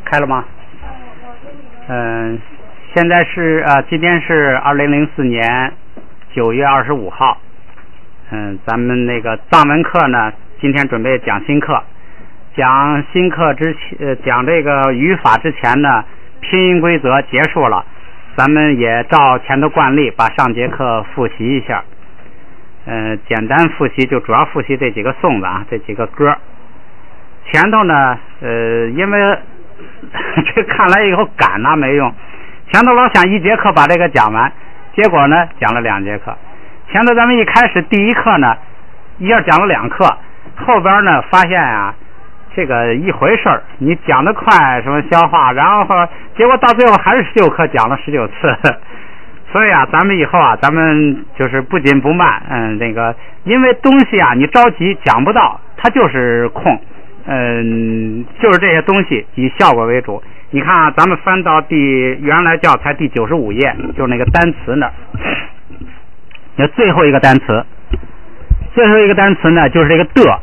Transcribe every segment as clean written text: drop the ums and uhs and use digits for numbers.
开了吗？现在是今天是2004年9月25号。咱们那个藏文课呢，今天准备讲新课。讲新课之前，讲这个语法之前呢，拼音规则结束了，咱们也照前头惯例把上节课复习一下。简单复习就主要复习这几个颂子啊，这几个歌。前头呢，因为这看来以后赶那没用，前头老想一节课把这个讲完，结果呢讲了2节课。前头咱们一开始第一课呢，一下讲了2课，后边呢发现啊，这个一回事儿，你讲得快什么消化，然后结果到最后还是16课讲了19次。所以啊，咱们以后啊，咱们就是不紧不慢，那个因为东西啊，你着急讲不到，它就是空，就是这些东西以效果为主。你看啊，咱们翻到原来教材第95页，就是那个单词那儿，那最后一个单词，呢，就是这个的，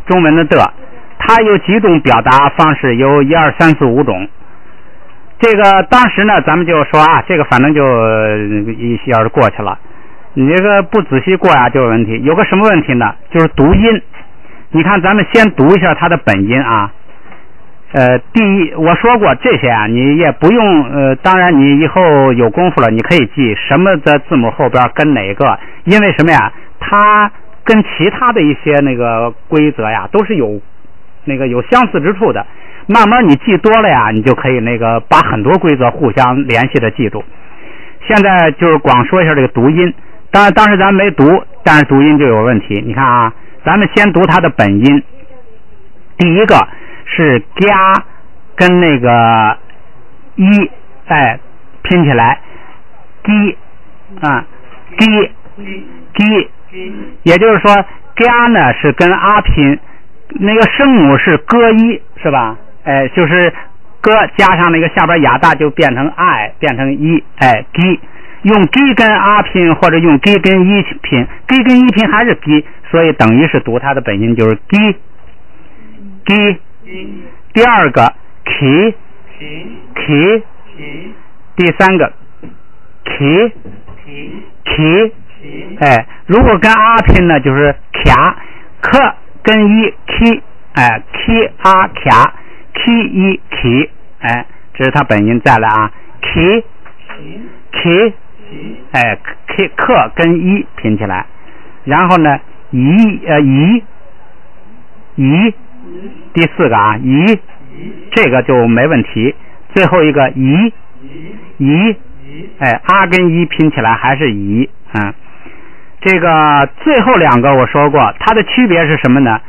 中文的的，它有几种表达方式，有1、2、3、4、5种。这个当时呢，咱们就说啊，这个反正就一下就过去了。你这个不仔细过啊，就有问题。有个什么问题呢？就是读音。你看，咱们先读一下它的本音啊。第一，我说过这些啊，你也不用当然你以后有功夫了，你可以记什么的字母后边跟哪个，因为什么呀？它跟其他的一些那个规则呀，都是有相似之处的。慢慢你记多了呀，你就可以把很多规则互相联系的记住。现在就是光说一下这个读音，当时咱没读，但是读音就有问题。你看啊，咱们先读它的本音。第一个是加跟那个一，拼起来，gi 啊，gi，也就是说加呢是跟啊拼，那个声母是歌一，是吧？就是歌加上那个下边哑大就变成 i， 变成一，gi， 用 gi 跟啊拼或者用 gi 跟一拼 ，gi 跟一拼还是 gi， 所以等于是读它的本音就是 gi。第二个 ki， 第三个 ki， 如果跟啊拼呢，就是卡，克跟一 ki， ki 啊卡。ki 一 ki， 这是它本音。再来啊 ki， 克跟一拼起来，然后呢一，第四个啊一，这个就没问题。最后一个一，啊跟一拼起来还是一，这个最后2个我说过，它的区别是什么呢？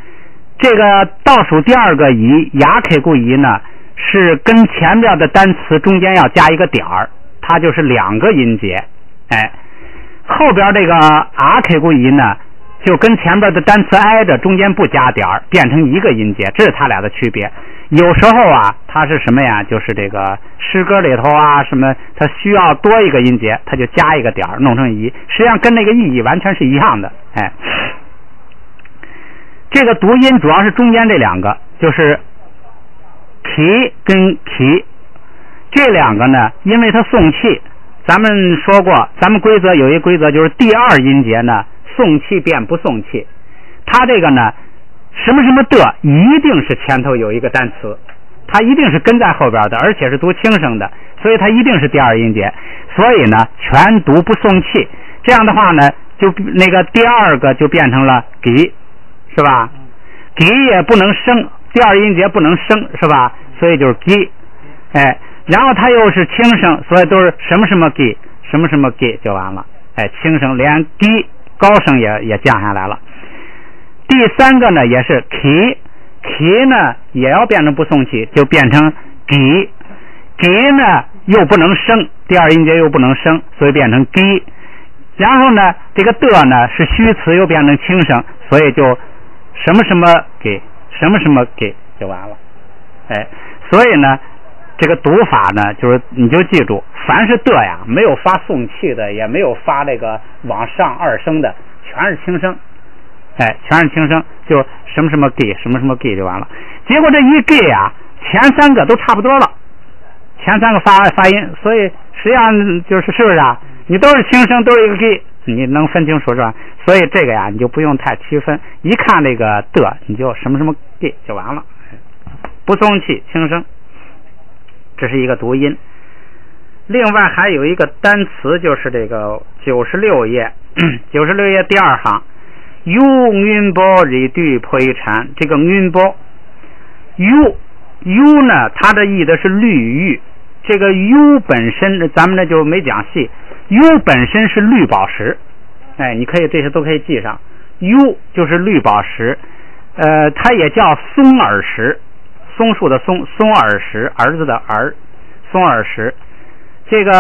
这个倒数第2个一雅 K 故一呢，是跟前边的单词中间要加一个点儿，它就是2个音节。后边这个 RK 故一呢，就跟前边的单词挨着，中间不加点儿，变成1个音节，这是它俩的区别。有时候啊，它是什么呀？就是这个诗歌里头啊，什么它需要多一个音节，它就加一个点儿，弄成一，实际上跟那个意义完全是一样的。这个读音主要是中间这2个，就是 ki 跟 ki 这2个呢，因为它送气，咱们说过，咱们规则有一规则，就是第2音节呢送气变不送气。它这个呢，什么什么的一定是前头有一个单词，它一定是跟在后边的，而且是读轻声的，所以它一定是第2音节。所以呢，全读不送气。这样的话呢，就那个第2个就变成了 gi。是吧？给也不能升，第2音节不能升，是吧？所以就是给，然后它又是轻声，所以都是什么什么给，什么什么给就完了，轻声连给高声也降下来了。第3个呢也是 ki 呢也要变成不送气，就变成给呢又不能升，第2音节又不能升，所以变成给。然后呢，这个的呢是虚词，又变成轻声，所以就什么什么给什么什么给就完了。所以呢，这个读法呢，就是你就记住，凡是的呀，没有发送气的，也没有发这个往上2声的，全是轻声。全是轻声，就什么什么给什么什么给就完了。结果这一给啊，前3个都差不多了，前三个发音，所以实际上是不是啊？你都是轻声，都是一个 g， 你能分清楚是吧？所以这个呀，你就不用太区分，一看这个的，你就什么什么 g 就完了，不松气，轻声，这是一个读音。另外还有一个单词，就是这个96页96页第二行，u云波里对破一产，这个云波 u 呢，它的意的是绿玉，这个 u 本身咱们呢就没讲细，u 本身是绿宝石，哎，你可以这些都可以记上 ，u 就是绿宝石，它也叫松耳石，松树的松，松耳石，儿子的儿，松耳石。这个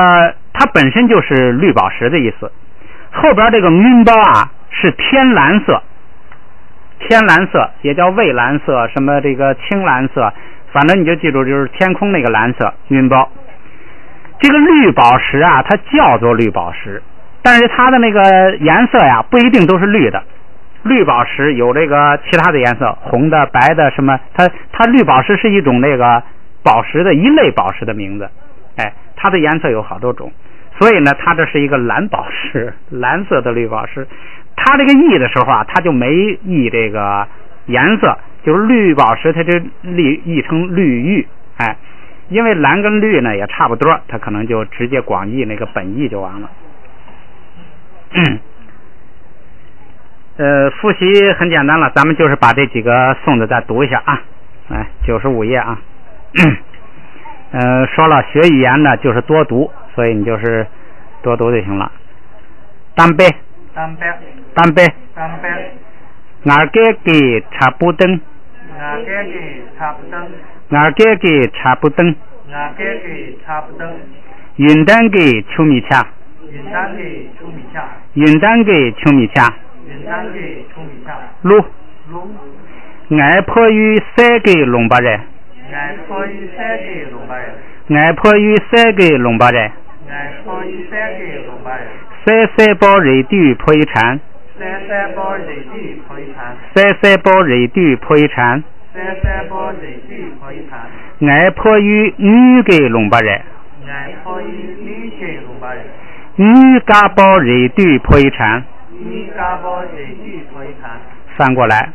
它本身就是绿宝石的意思，后边这个云包啊是天蓝色，天蓝色也叫蔚蓝色，什么这个青蓝色，反正你就记住就是天空那个蓝色云包。这个绿宝石啊，它叫做绿宝石，但是它的那个颜色呀不一定都是绿的。绿宝石有这个其他的颜色，红的、白的什么，它绿宝石是一种那个宝石的一类宝石的名字。哎，它的颜色有好多种，所以呢，它这是一个蓝宝石，蓝色的绿宝石。它这个译的时候啊，它就没译这个颜色，就是绿宝石，它就译成绿玉。哎，因为蓝跟绿呢也差不多，它可能就直接广义那个本义就完了。复习很简单了，咱们就是把这几个颂子再读一下啊。来，95页啊。说了学语言呢就是多读，所以你就是多读就行了。单杯俺给差不登云丹给秋米恰路俺迫于三给龙巴人俺迫于三个龙巴人三包人对破一产三包人对破一产俺迫于女个龙巴人女嘎包人对破一产翻过来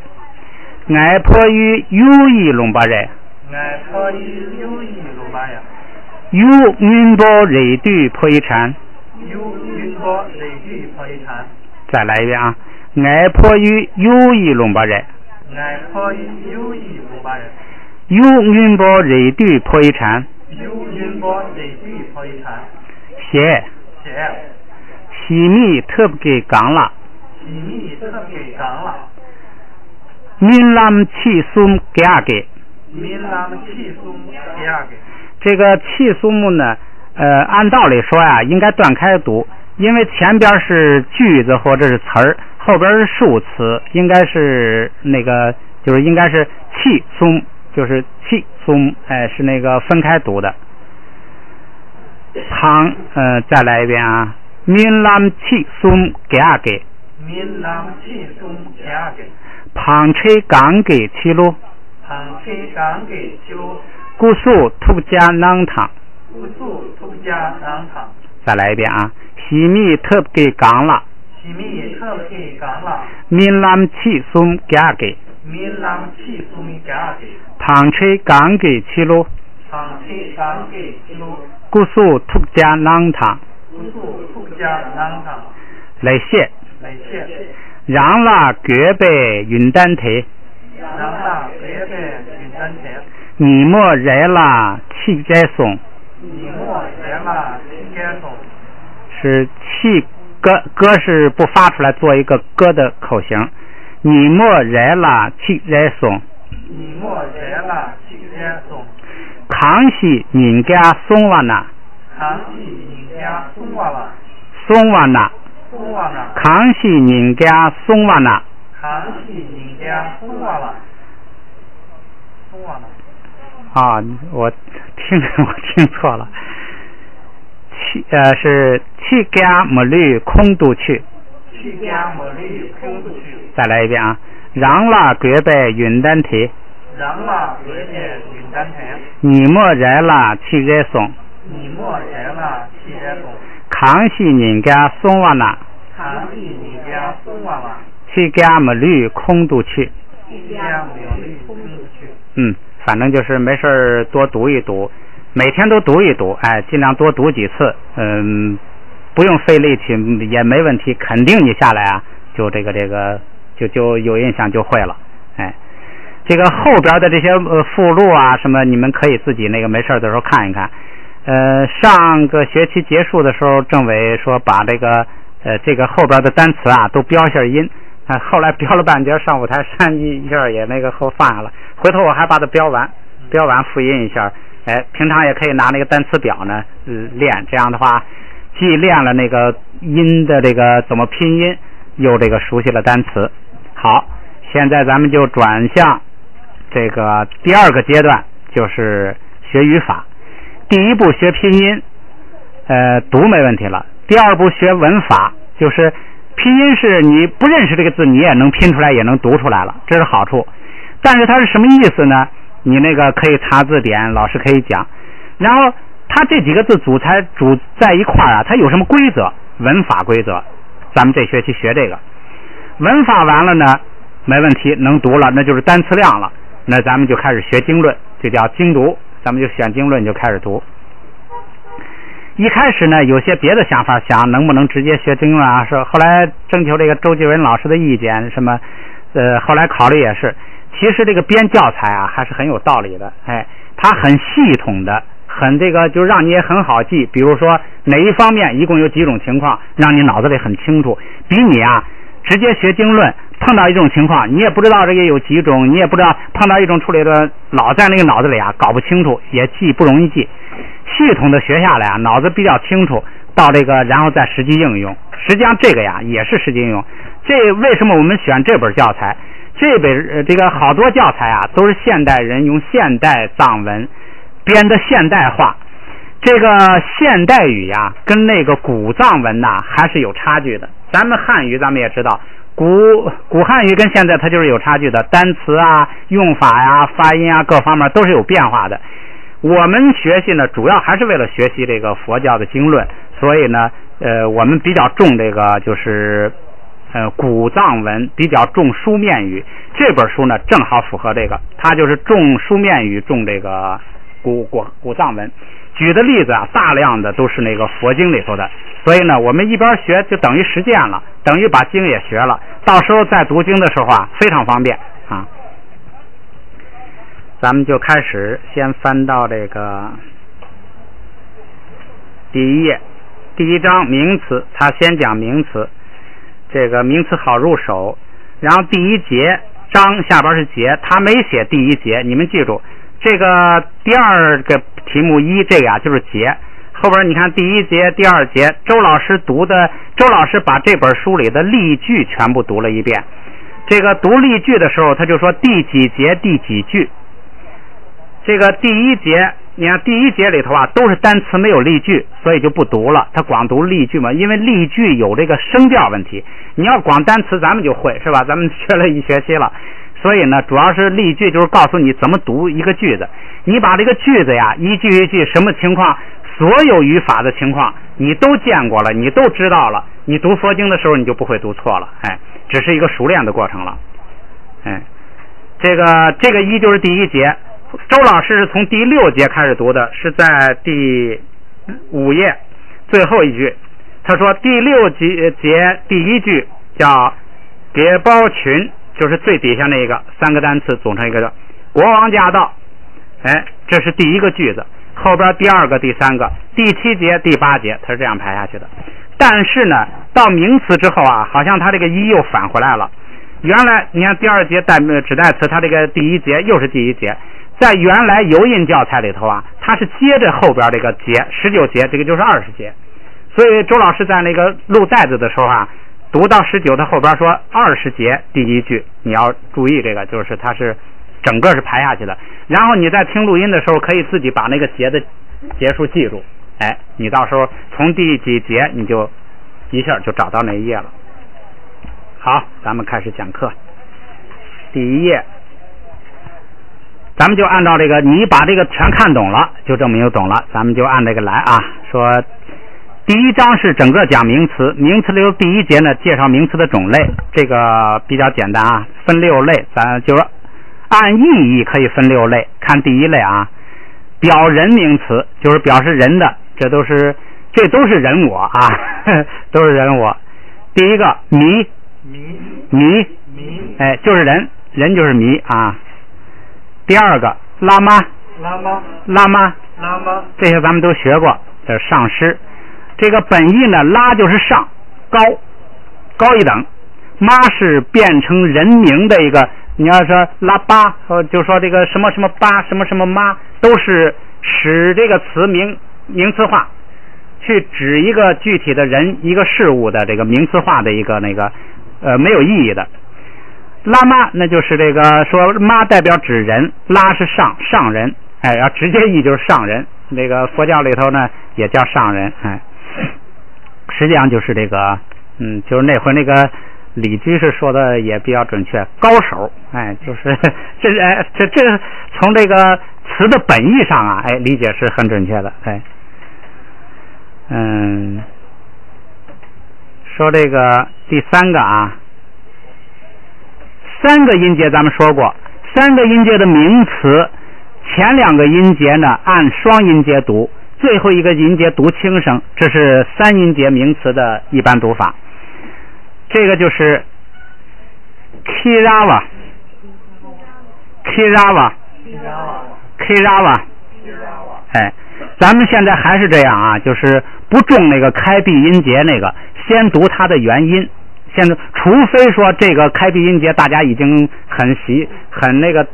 俺迫于有一龙巴人有云波人对破一产再来一遍啊俺迫于有一龙巴人有云波人对破一产写西米特不给讲了闽南气松给阿给这个气苏木呢按道理说呀应该断开读，因为前边是句子或者是词儿，后边是数词，应该是那个就是应该是气松，就是气松，哎，是那个分开读的。旁再来一遍啊，闽南气松给阿给旁车港给七路古树土家囊堂再来一遍啊，西米特给港了闽南气松给阿给旁车港给七路古树土家囊堂来写让了绝北云丹台你莫来了气在松是气歌是不发出来做一个歌的口型，你莫来了气在松康熙人家松完了松完了康熙人家松完了啊，我听错了，是去家没绿空渡去，再来一遍啊，让了绝北云丹台，你莫来了去热松。你莫人了，西人公。康熙人家送完了，康熙人家送完了，去家没驴空读去。去家没有驴空读去。反正就是没事多读一读，每天都读一读，尽量多读几次，不用费力气也没问题，肯定你下来啊，就这个就有印象就会了，这个后边的这些附录啊什么，你们可以自己那个没事的时候看一看。上个学期结束的时候，政委说把这个后边的单词啊都标下音，后来标了半截，上舞台删一下也那个后放下了，回头我还把它标完复印一下。平常也可以拿那个单词表呢练，这样的话既练了那个音的这个怎么拼音，又这个熟悉了单词。好，现在咱们就转向这个第二个阶段，就是学语法。第一步学拼音，读没问题了。第二步学文法，就是拼音是你不认识这个字你也能拼出来也能读出来了，这是好处。但是它是什么意思呢？你那个可以查字典，老师可以讲。然后它这几个字组在一块儿啊，它有什么规则？文法规则，咱们这学期学这个。文法完了呢，没问题，能读了，那就是单词量了。那咱们就开始学经论，就叫精读，咱们就选经论就开始读。一开始呢，有些别的想法，想能不能直接学经论啊？说后来征求这个周继文老师的意见，什么后来考虑也是，其实这个编教材啊还是很有道理的，它很系统的，很这个就让你也很好记。比如说哪一方面一共有几种情况，让你脑子里很清楚，比你啊直接学经论碰到一种情况，你也不知道这个有几种，你也不知道碰到一种处理的，老在那个脑子里啊搞不清楚，也不容易记。系统的学下来啊，脑子比较清楚，到这个然后再实际应用。实际上这个呀也是实际应用。这为什么我们选这本教材？这个好多教材啊都是现代人用现代藏文编的现代化。这个现代语呀跟那个古藏文呐还是有差距的。咱们汉语咱们也知道，古汉语跟现在它就是有差距的，单词啊、用法呀、发音啊各方面都是有变化的。我们学习呢主要还是为了学习这个佛教的经论，所以呢我们比较重这个就是古藏文，比较重书面语。这本书呢正好符合这个，它就是重书面语，重这个古藏文。举的例子啊大量的都是那个佛经里头的，所以呢我们一边学就等于实践了，等于把经也学了，到时候在读经的时候啊非常方便啊。咱们就开始先翻到这个第一页，第一章名词，他先讲名词，这个名词好入手。然后第一节章下边是节，他没写第一节，你们记住这个第二个题目一这个啊就是节，后边你看第一节第二节，周老师把这本书里的例句全部读了一遍。这个读例句的时候他就说第几节第几句。这个第一节，你看第一节里头啊都是单词没有例句，所以就不读了，他光读例句嘛，因为例句有这个声调问题。你要光单词咱们就会是吧，咱们学了一学期了，所以呢主要是例句就是告诉你怎么读一个句子。你把这个句子呀一句一句什么情况，所有语法的情况你都见过了，你都知道了，你读佛经的时候你就不会读错了，只是一个熟练的过程了。这个一就是第一节，周老师是从第6节开始读的，是在第5页最后一句。他说第6节第一句叫给包群，就是最底下那个3个单词组成一个国王驾到，这是第一个句子。后边第2个第3个第7节第8节它是这样排下去的。但是呢到名词之后啊，好像它这个一又返回来了。原来你看第2节指代词，它这个第1节又是第1节，在原来油印教材里头啊，它是接着后边这个节19节，这个就是20节。所以周老师在那个录带子的时候啊，读到19，他后边说20节第一句，你要注意这个，就是它是整个是排下去的。然后你在听录音的时候，可以自己把那个节的节数记住，你到时候从第几节你就一下就找到那一页了。好，咱们开始讲课。第1页，咱们就按照这个，你把这个全看懂了，就证明就懂了。咱们就按这个来啊。说第一章是整个讲名词，名词里第一节呢介绍名词的种类，这个比较简单啊，分6类，咱就是按意义可以分6类。看第一类啊，表人名词，就是表示人的，这都是人我啊，都是人我。第一个迷，哎，就是人就是迷啊。第二个拉妈，这些咱们都学过，这是上师。这个本意呢，拉就是上，高一等，妈是变成人名的一个，你要说拉巴，就说这个什么什么巴，什么什么妈，都是使这个词名词化，去指一个具体的人一个事物的这个名词化的一个那个没有意义的。拉妈那就是这个说妈代表指人，拉是上人，哎，要直接译就是上人。这个佛教里头呢也叫上人，哎，实际上就是这个就是那回那个李居士说的也比较准确，高手，哎，就是这从这个词的本意上啊，哎，理解是很准确的，哎，说这个第三个啊，3个音节咱们说过，3个音节的名词，前2个音节呢按双音节读，最后一个音节读轻声，这是3音节名词的一般读法。这个就是 Kirava， 哎，咱们现在还是这样啊，就是不重那个开闭音节那个，先读它的元音。现在除非说这个开闭音节大家已经很那个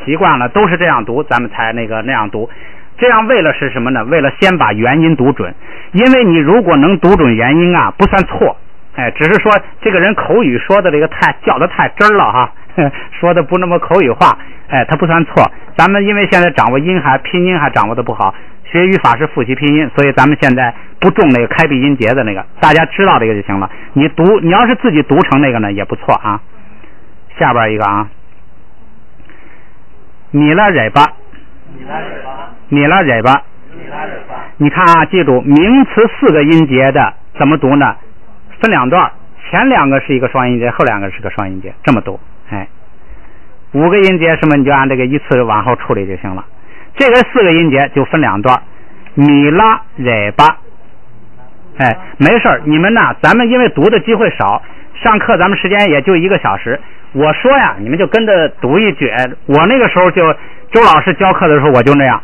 习惯了，都是这样读，咱们才那样读。这样为了是什么呢？为了先把元音读准，因为你如果能读准元音啊，不算错，哎，只是说这个人口语说的这个叫的太真了哈，说的不那么口语化，哎，他不算错。咱们因为现在掌握拼音还掌握的不好，学语法是复习拼音，所以咱们现在不重那个开闭音节的那个，大家知道这个就行了。你要是自己读成那个呢也不错啊。下边一个啊，米拉蕊巴，你看啊，记住名词4个音节的怎么读呢？分2段，前2个是一个双音节，后2个是个双音节，这么读。哎，5个音节什么你就按这个依次往后处理就行了。这个4个音节就分2段，米拉蕊巴。哎，没事你们呢，咱们因为读的机会少，上课咱们时间也就1个小时，我说呀，你们就跟着读一句。我那个时候就周老师教课的时候我就那样，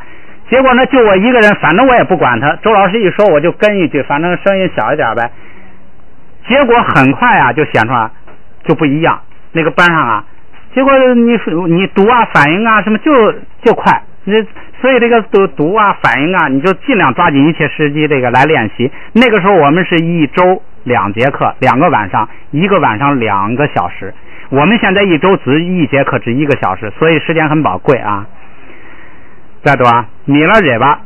结果呢就我一个人，反正我也不管他，周老师一说我就跟一句，反正声音小一点呗。结果很快啊就显出来就不一样，那个班上啊，结果你读啊反应啊什么就快，所以这个读啊反应啊，你就尽量抓紧一切时机这个来练习。那个时候我们是1周2节课，2个晚上，1个晚上2个小时。我们现在1周只1节课只1个小时，所以时间很宝贵啊。再读啊，米拉蕊巴。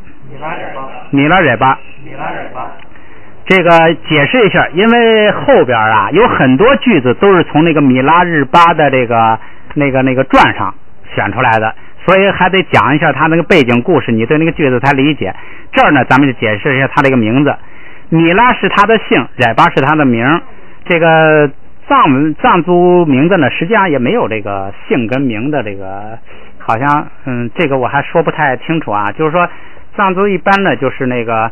这个解释一下，因为后边啊有很多句子都是从那个米拉日巴的这个那个传上选出来的，所以还得讲一下他那个背景故事，你对那个句子才理解。这儿呢咱们就解释一下他这个名字，米拉是他的姓，蕊巴是他的名。这个藏族名字呢实际上也没有这个姓跟名的这个，好像这个我还说不太清楚啊。就是说藏族一般呢就是那个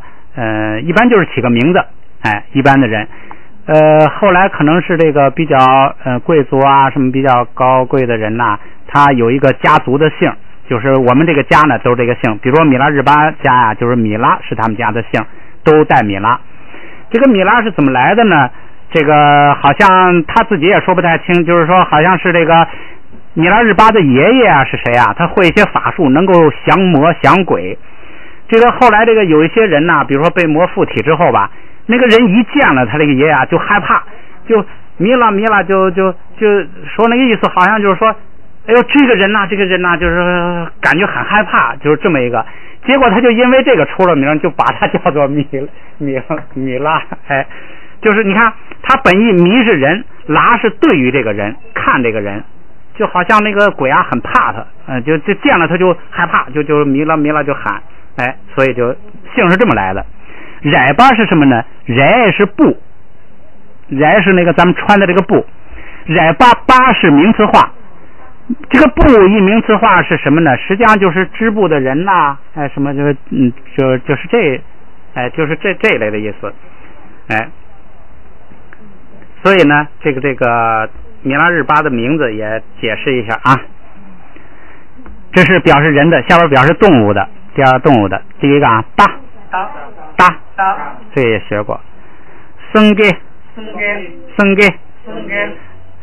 一般就是起个名字，哎，一般的人后来可能是这个比较贵族啊什么比较高贵的人呐，他有一个家族的姓，就是我们这个家呢都是这个姓，比如说米拉日巴家啊，就是米拉是他们家的姓，都带米拉。这个米拉是怎么来的呢？这个好像他自己也说不太清，就是说好像是这个米拉日巴的爷爷啊是谁啊，他会一些法术，能够降魔降鬼。这个后来这个有一些人呐，比如说被魔附体之后吧，那个人一见了他这个爷爷啊就害怕，就迷了就说那个意思，好像就是说哎呦这个人呐就是感觉很害怕，就是这么一个。结果他就因为这个出了名，就把他叫做米拉。哎，就是你看他本意迷是人，拉是对于这个人看这个人，就好像那个鬼啊很怕他，就见了他就害怕，就迷了就喊，哎，所以就姓是这么来的。染巴是什么呢？染是布，染是那个咱们穿的这个布，染巴是名词化。这个布一名词化是什么呢？实际上就是织布的人呐，哎，什么就是这，哎，就是这一类的意思，哎。所以呢，这个米拉日巴的名字也解释一下啊。这是表示人的，下边表示动物的，第二动物的，第一个啊，哒，这也学过，僧给，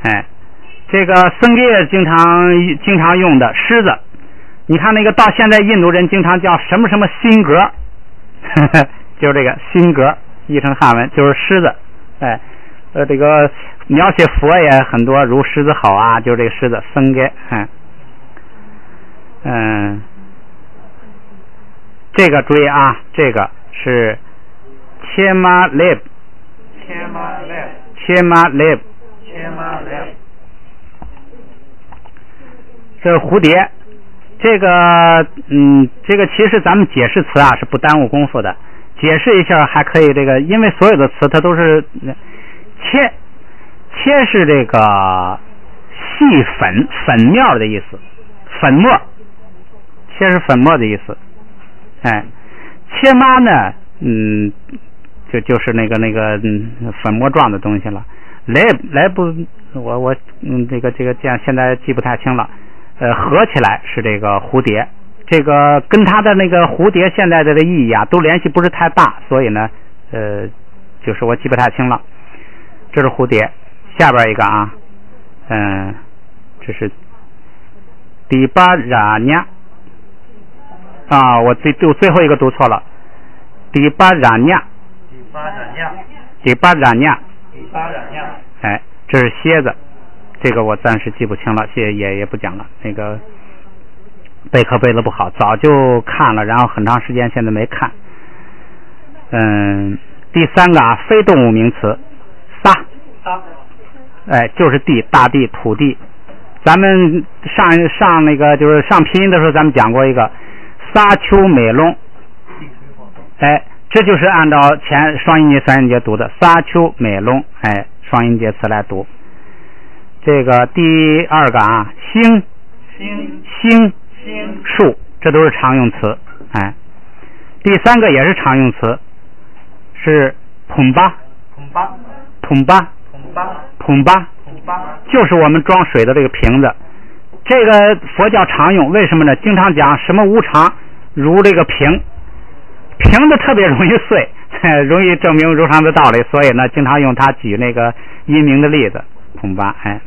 哎，这个僧给经常用的狮子，你看那个到现在印度人经常叫什么什么心格，呵呵，就是这个心格，译成汉文就是狮子，哎。这个描写佛也很多，如狮子吼啊，就这个狮子僧给，这个注意啊，这个是切马勒，这是蝴蝶，这个其实咱们解释词啊是不耽误功夫的，解释一下还可以，这个因为所有的词它都是。切是这个细粉末的意思，粉末，切是粉末的意思，哎，切妈呢，就是那个粉末状的东西了。来不，我这个现在记不太清了，合起来是这个蝴蝶，这个跟它的那个蝴蝶现在的意义啊都联系不是太大，所以呢，就是我记不太清了。这是蝴蝶，下边一个啊，这是迪巴拉尼啊，我最后一个读错了，迪巴拉尼，哎，这是蝎子，这个我暂时记不清了，也不讲了，那个备课备的不好，早就看了，然后很长时间现在没看。第三个啊，非动物名词。哎，就是地，大地，土地。咱们上那个就是上拼音的时候，咱们讲过一个沙丘美隆，哎，这就是按照前双音节、三音节读的沙丘美隆，哎，双音节词来读。这个第二个啊，星、树，这都是常用词，哎。第三个也是常用词，是捧巴，就是我们装水的这个瓶子，这个佛教常用，为什么呢？经常讲什么无常，如这个瓶子特别容易碎，容易证明如常的道理，所以呢，经常用它举那个音名的例子。捧巴，哎，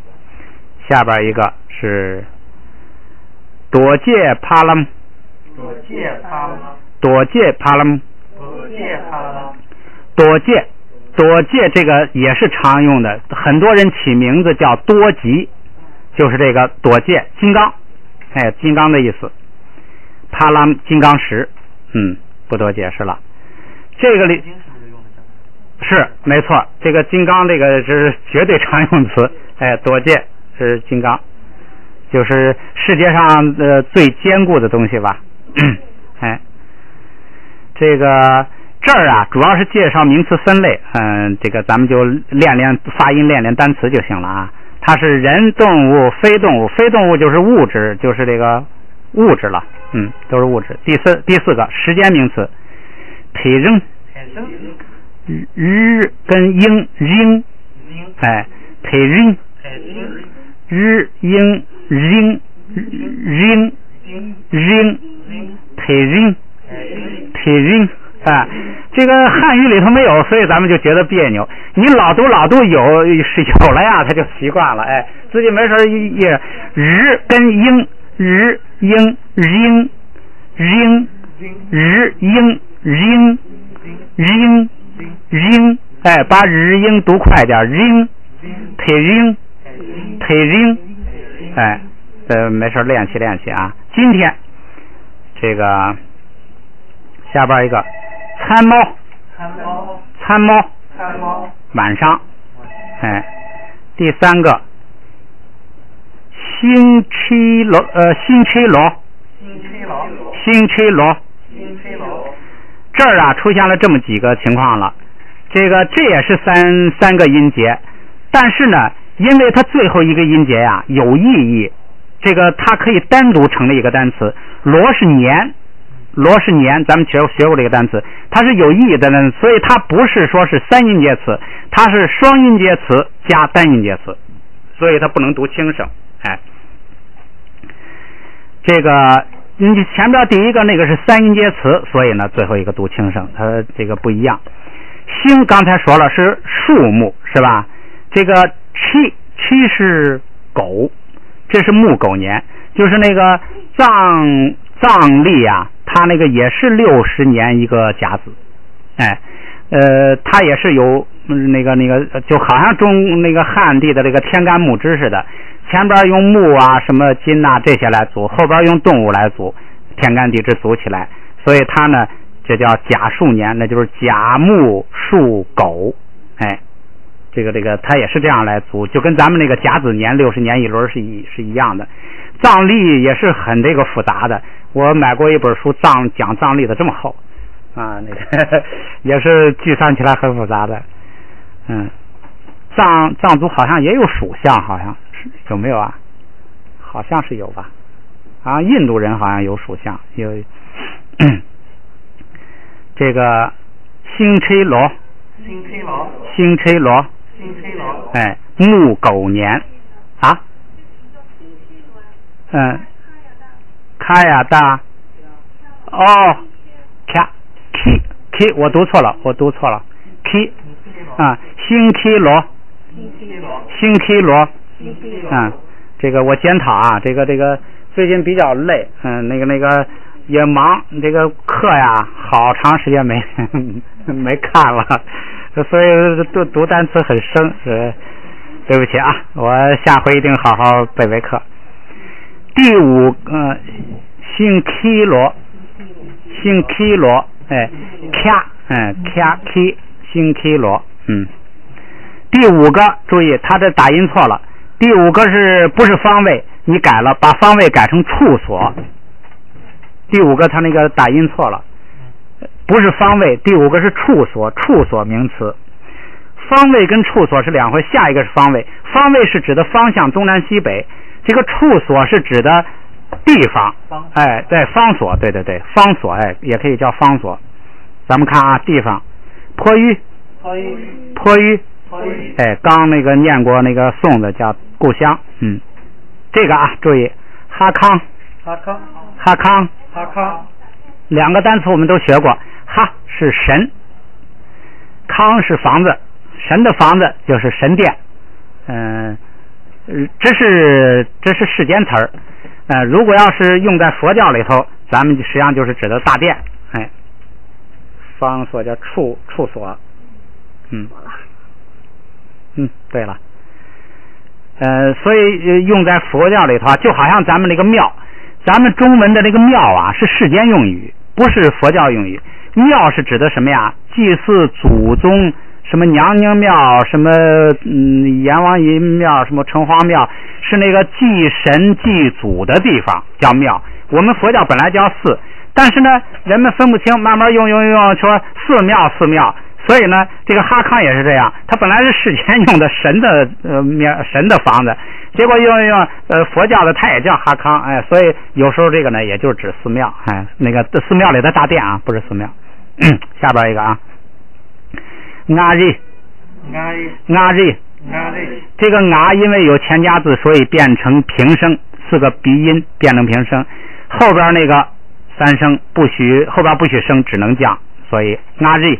下边一个是多戒帕拉姆，多戒这个也是常用的，很多人起名字叫多吉，就是这个多戒金刚，哎，金刚的意思。帕拉金刚石，不多解释了。这个里是没错，这个金刚这个是绝对常用词，哎，多戒是金刚，就是世界上最坚固的东西吧，哎，这个。这儿啊，主要是介绍名词分类，这个咱们就练发音，练单词就行了啊。它是人、动物、非动物，非动物就是物质，就是这个物质了，都是物质。第四个时间名词，培扔，日跟英，哎，培扔，日英扔，培扔。啊，这个汉语里头没有，所以咱们就觉得别扭。你老读有了呀，他就习惯了。哎，自己没事也日跟英，日英哎，把日英读快点，培扔，哎，没事练习啊。今天这个下边一个。参谋，晚上，哎，第三个，星期罗这儿啊出现了这么几个情况了。这也是三个音节，但是呢，因为它最后一个音节呀有意义，它可以单独成立一个单词。罗是年，咱们学过这个单词，它是有意义的呢，所以它不是说是三音节词，它是双音节词加单音节词，所以它不能读轻声。哎，你前边第一个那个是三音节词，所以呢最后一个读轻声，它这个不一样。星刚才说了是树木是吧？七是狗，这是木狗年，就是那个藏历啊，它那个也是60年一个甲子。哎，它也是有那个就好像中那个汉地的这个天干木支似的，前边用木啊什么金啊这些来组，后边用动物来组，天干地支组起来，所以它呢这叫甲戌年，那就是甲木戌狗。哎，这个它也是这样来组，就跟咱们那个甲子年60年一轮是一样的。藏历也是很这个复杂的，我买过一本书讲藏历的这么厚啊，也是计算起来很复杂的。藏族好像也有属相，好像是有没有啊？好像是有吧？啊，印度人好像有属相，有这个星期罗，哎，木狗年啊，卡亚大，哦，k 我读错了 k 啊，星期罗，这个我检讨啊，这个最近比较累，那个也忙，这个课呀好长时间没看了，所以读单词很生，对不起啊，我下回一定好好背课。第5个星期罗，哎，星期罗，第5个注意，它这打音错了，第5个是不是方位？你改了，把方位改成处所。第5个它那个打音错了，不是方位，第5个是处所名词。方位跟处所是两回，下一个是方位，方位是指的方向东南西北，这个处所是指的地方，哎，对，方所，对，方所，哎，也可以叫方所。咱们看啊，地方，坡鱼，哎，刚那个念过那个颂的叫故乡，这个啊，注意，哈康，两个单词我们都学过，哈是神，康是房子，神的房子就是神殿，这是世间词儿，如果要是用在佛教里头，咱们实际上就是指的大殿，哎，方所叫处所，对了，所以用在佛教里头啊，就好像咱们那个庙，咱们中文的这个庙啊是世间用语，不是佛教用语。庙是指的什么呀？祭祀祖宗，什么娘娘庙，什么阎王爷庙，什么城隍庙，是那个祭神祭祖的地方叫庙。我们佛教本来叫寺，但是呢人们分不清，慢慢用说寺庙，所以呢这个哈康也是这样，它本来是世间用的神的房子，结果用佛教的它也叫哈康，哎，所以有时候这个呢也就是指寺庙，哎，那个寺庙里的大殿啊，不是寺庙。下边一个啊，阿日，这个啊因为有前加字，所以变成平声，4个鼻音变成平声，后边那个3声后边不许升，只能降，所以阿日，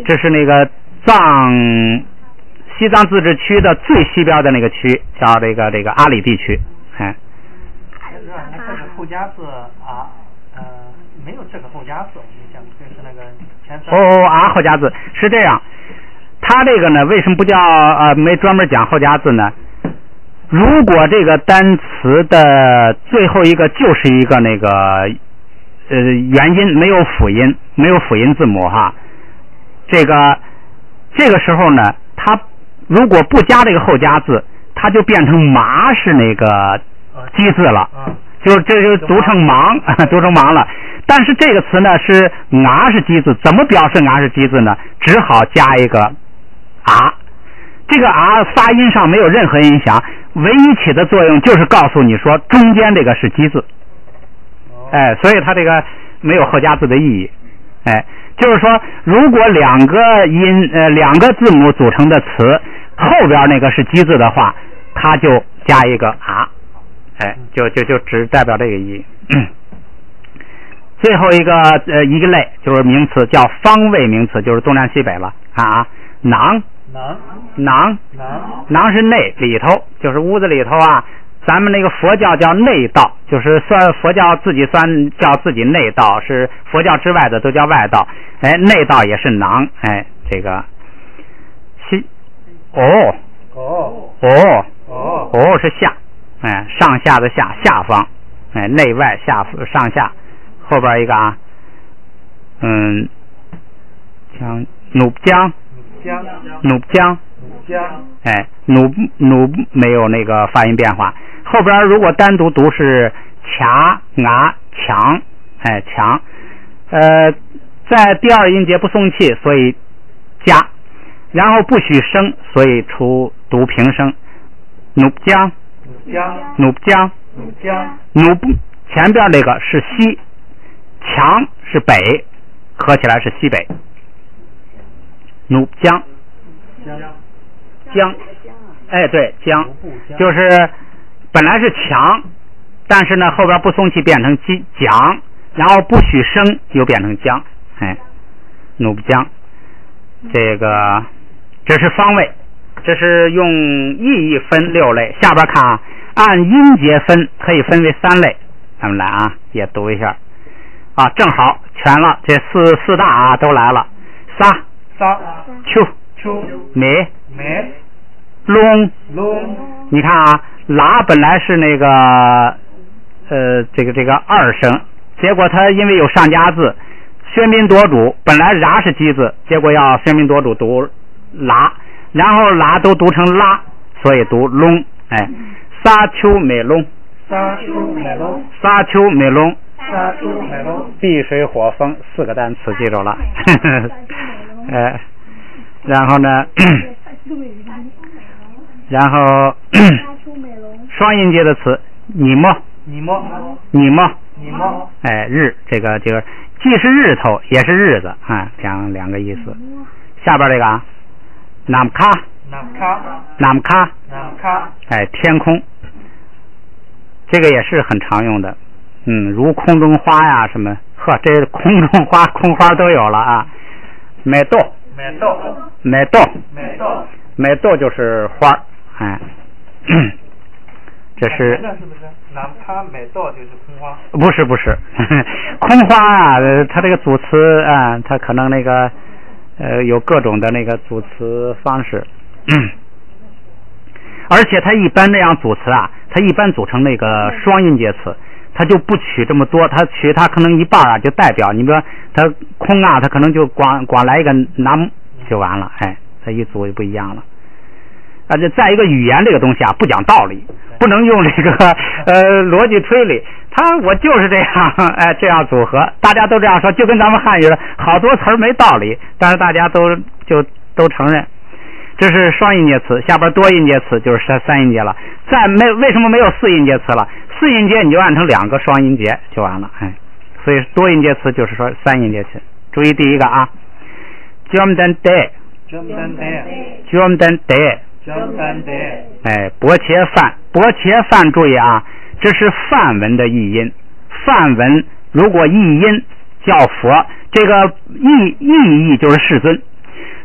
这是那个西藏自治区的最西边的那个区，叫这个阿里地区，哎。那这个后加字啊，没有这个后加字，我们讲就是那个前三。后加字是这样，它这个呢为什么不叫没专门讲后加字呢？如果这个单词的最后一个就是一个那个元音，没有辅音字母哈，这个时候呢，它如果不加这个后加字，它就变成麻是那个基字了，这就读成芒，读成芒了。但是这个词呢是啊是基字，怎么表示啊是基字呢？只好加一个啊。这个啊发音上没有任何影响，唯一起的作用就是告诉你说中间这个是基字。哎，所以它这个没有后加字的意义。哎，就是说如果两个字母组成的词后边那个是基字的话，它就加一个啊。哎，就只代表这个意义。最后一个类就是名词，叫方位名词，就是东南西北了。看啊，囊是内里头，就是屋子里头啊。咱们那个佛教叫内道，就是佛教自己叫自己内道，是佛教之外的都叫外道。哎，内道也是囊。哎，这个是下。哎，上下的下，下方。哎，内外下上下，后边一个啊，努江，哎，努没有那个发音变化。后边如果单独读是强，哎强，在第二音节不送气，所以加，然后不许声，所以读平声，努江，前边这个是西，强是北，合起来是西北，努江，哎对，江就是本来是强，但是呢后边不送气变成讲，然后不许声又变成江。哎，努江，这是方位，这是用意义分6类。下边看啊，按音节分可以分为3类，咱们来啊也读一下啊，正好全了，这四大啊都来了。沙秋美隆，你看啊，拉本来是那个这个2声，结果它因为有上加字，喧宾夺主，本来拉是基字，结果要喧宾夺主读拉，然后拉都读成拉，所以读隆。哎，沙丘美隆，地水火风4个单词记住了。然后呢双音节的词，你么，哎，日这个就是既是日头也是日子啊，两个意思。下边这个啊，南卡，哎，天空，这个也是很常用的。如空中花呀什么，这空中花空花都有了啊。美豆就是花，哎，这是南卡美豆就是空花？不是，空花啊，它这个组词啊，它可能那个有各种的那个组词方式，而且它一般这样组词啊，它一般组成那个双音节词。它就不取这么多，它可能一半啊就代表，你比如说它空啊，它可能就光来一个南就完了，哎，它一组就不一样了。这再一个语言这个东西啊，不讲道理，不能用这个逻辑推理，我就是这样，哎，这样组合，大家都这样说，就跟咱们汉语的好多词儿没道理，但是大家都承认。这是双音节词，下边多音节词就是3音节了。为什么没有4音节词了？4音节你就按成2个双音节就完了，哎，所以多音节词就是说3音节词。注意第一个啊 ，jomdan day， 哎，薄切饭，注意啊，这是梵文的译音。梵文如果译音叫佛，这个意义就是世尊。